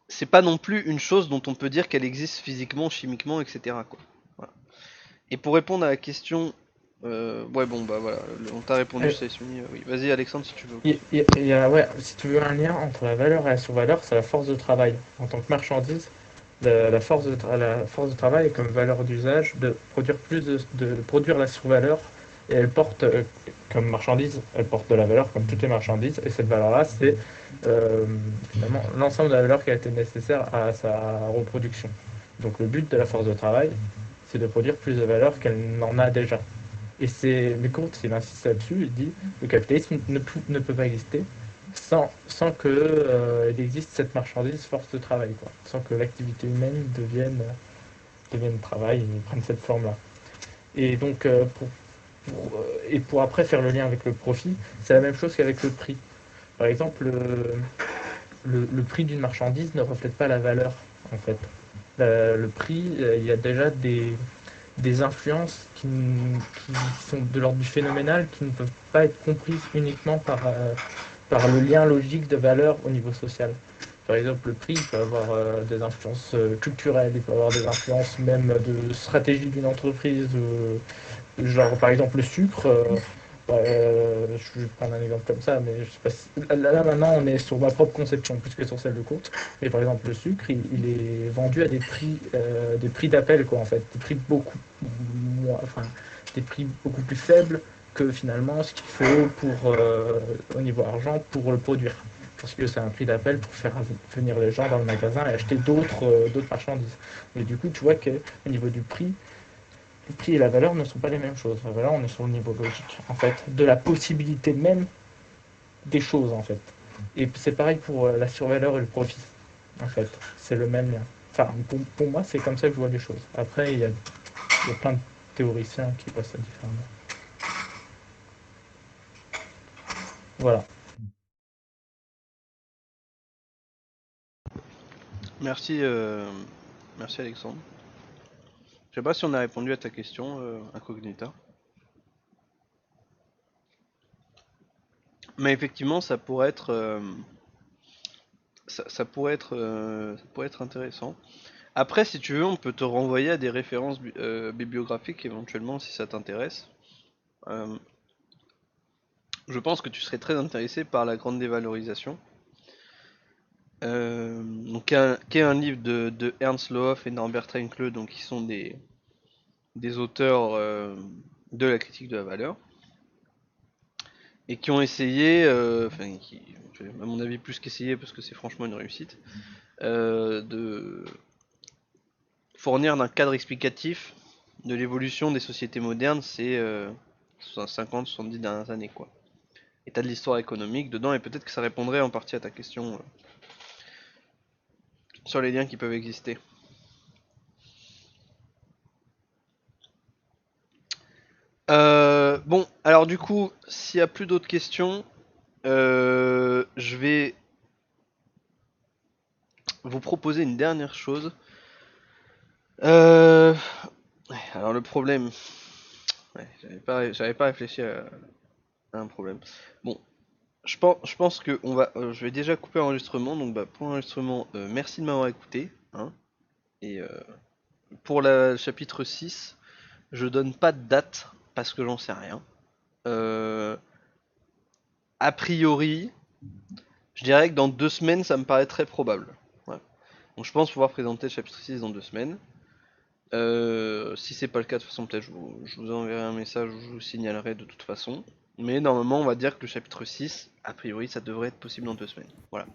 c'est pas non plus une chose dont on peut dire qu'elle existe physiquement, chimiquement, etc. quoi. Voilà. Et pour répondre à la question, ouais bon bah voilà, on t'a répondu, Euh, c'est fini. Oui, vas-y Alexandre si tu veux. Ouais, si tu veux un lien entre la valeur et la survaleur, c'est la force de travail. En tant que marchandise, la force de travail est comme valeur d'usage de produire de produire la survaleur, et elle porte comme marchandise, elle porte de la valeur comme toutes les marchandises, et cette valeur-là, c'est euh, finalement l'ensemble de la valeur qui a été nécessaire à sa reproduction. Donc le but de la force de travail, c'est de produire plus de valeur qu'elle n'en a déjà. Et c'est Lecourt, il insiste là-dessus, il dit le capitalisme ne peut pas exister sans que il existe cette marchandise force de travail, quoi. Sans que l'activité humaine devienne travail et prenne cette forme-là. Et donc, pour après faire le lien avec le profit, c'est la même chose qu'avec le prix. Par exemple, le prix d'une marchandise ne reflète pas la valeur, en fait. Le prix, il y a déjà des influences qui sont de l'ordre du phénoménal, qui ne peuvent pas être comprises uniquement par le lien logique de valeur au niveau social. Par exemple, le prix peut avoir des influences culturelles, il peut avoir des influences même de stratégie d'une entreprise, genre par exemple le sucre. Je vais prendre un exemple comme ça, mais je sais pas là maintenant on est sur ma propre conception plus que sur celle de Courte. Mais par exemple le sucre, il est vendu à des prix d'appel quoi en fait, des prix enfin des prix beaucoup plus faibles que finalement ce qu'il faut au niveau argent pour le produire. Parce que c'est un prix d'appel pour faire venir les gens dans le magasin et acheter d'autres marchandises. Mais du coup, tu vois qu'au niveau du prix, le prix et la valeur ne sont pas les mêmes choses. La valeur, on est sur le niveau logique, en fait, de la possibilité même des choses, en fait. Et c'est pareil pour la survaleur et le profit, en fait. C'est le même lien. Enfin, pour moi, c'est comme ça que je vois les choses. Après, il y a plein de théoriciens qui voient ça différemment. Voilà. Merci, merci Alexandre. Je sais pas si on a répondu à ta question, Incognita. Mais effectivement, ça pourrait être intéressant. Après, si tu veux, on peut te renvoyer à des références bibliographiques éventuellement si ça t'intéresse. Euh, je pense que tu serais très intéressé par la grande dévalorisation. Donc, qui est un livre de Ernst Lohoff et Norbert Reinkle, donc qui sont des auteurs de la critique de la valeur. Et qui ont essayé, à mon avis plus qu'essayé parce que c'est franchement une réussite, de fournir un cadre explicatif de l'évolution des sociétés modernes ces 50-70 dernières années quoi. Et t'as de l'histoire économique dedans et peut-être que ça répondrait en partie à ta question sur les liens qui peuvent exister. Bon, alors du coup, s'il n'y a plus d'autres questions, je vais vous proposer une dernière chose. Ouais, alors le problème, ouais, j'avais pas réfléchi à un problème. Bon, je pense que je vais déjà couper l'enregistrement. Donc bah, pour l'enregistrement, merci de m'avoir écouté, hein. Et pour le chapitre 6, je donne pas de date parce que j'en sais rien. A priori, je dirais que dans 2 semaines, ça me paraît très probable. Voilà. Donc je pense pouvoir présenter le chapitre 6 dans 2 semaines. Si c'est pas le cas, de toute façon, peut-être je vous enverrai un message ou je vous signalerai de toute façon. Mais normalement, on va dire que le chapitre 6, a priori, ça devrait être possible dans 2 semaines. Voilà.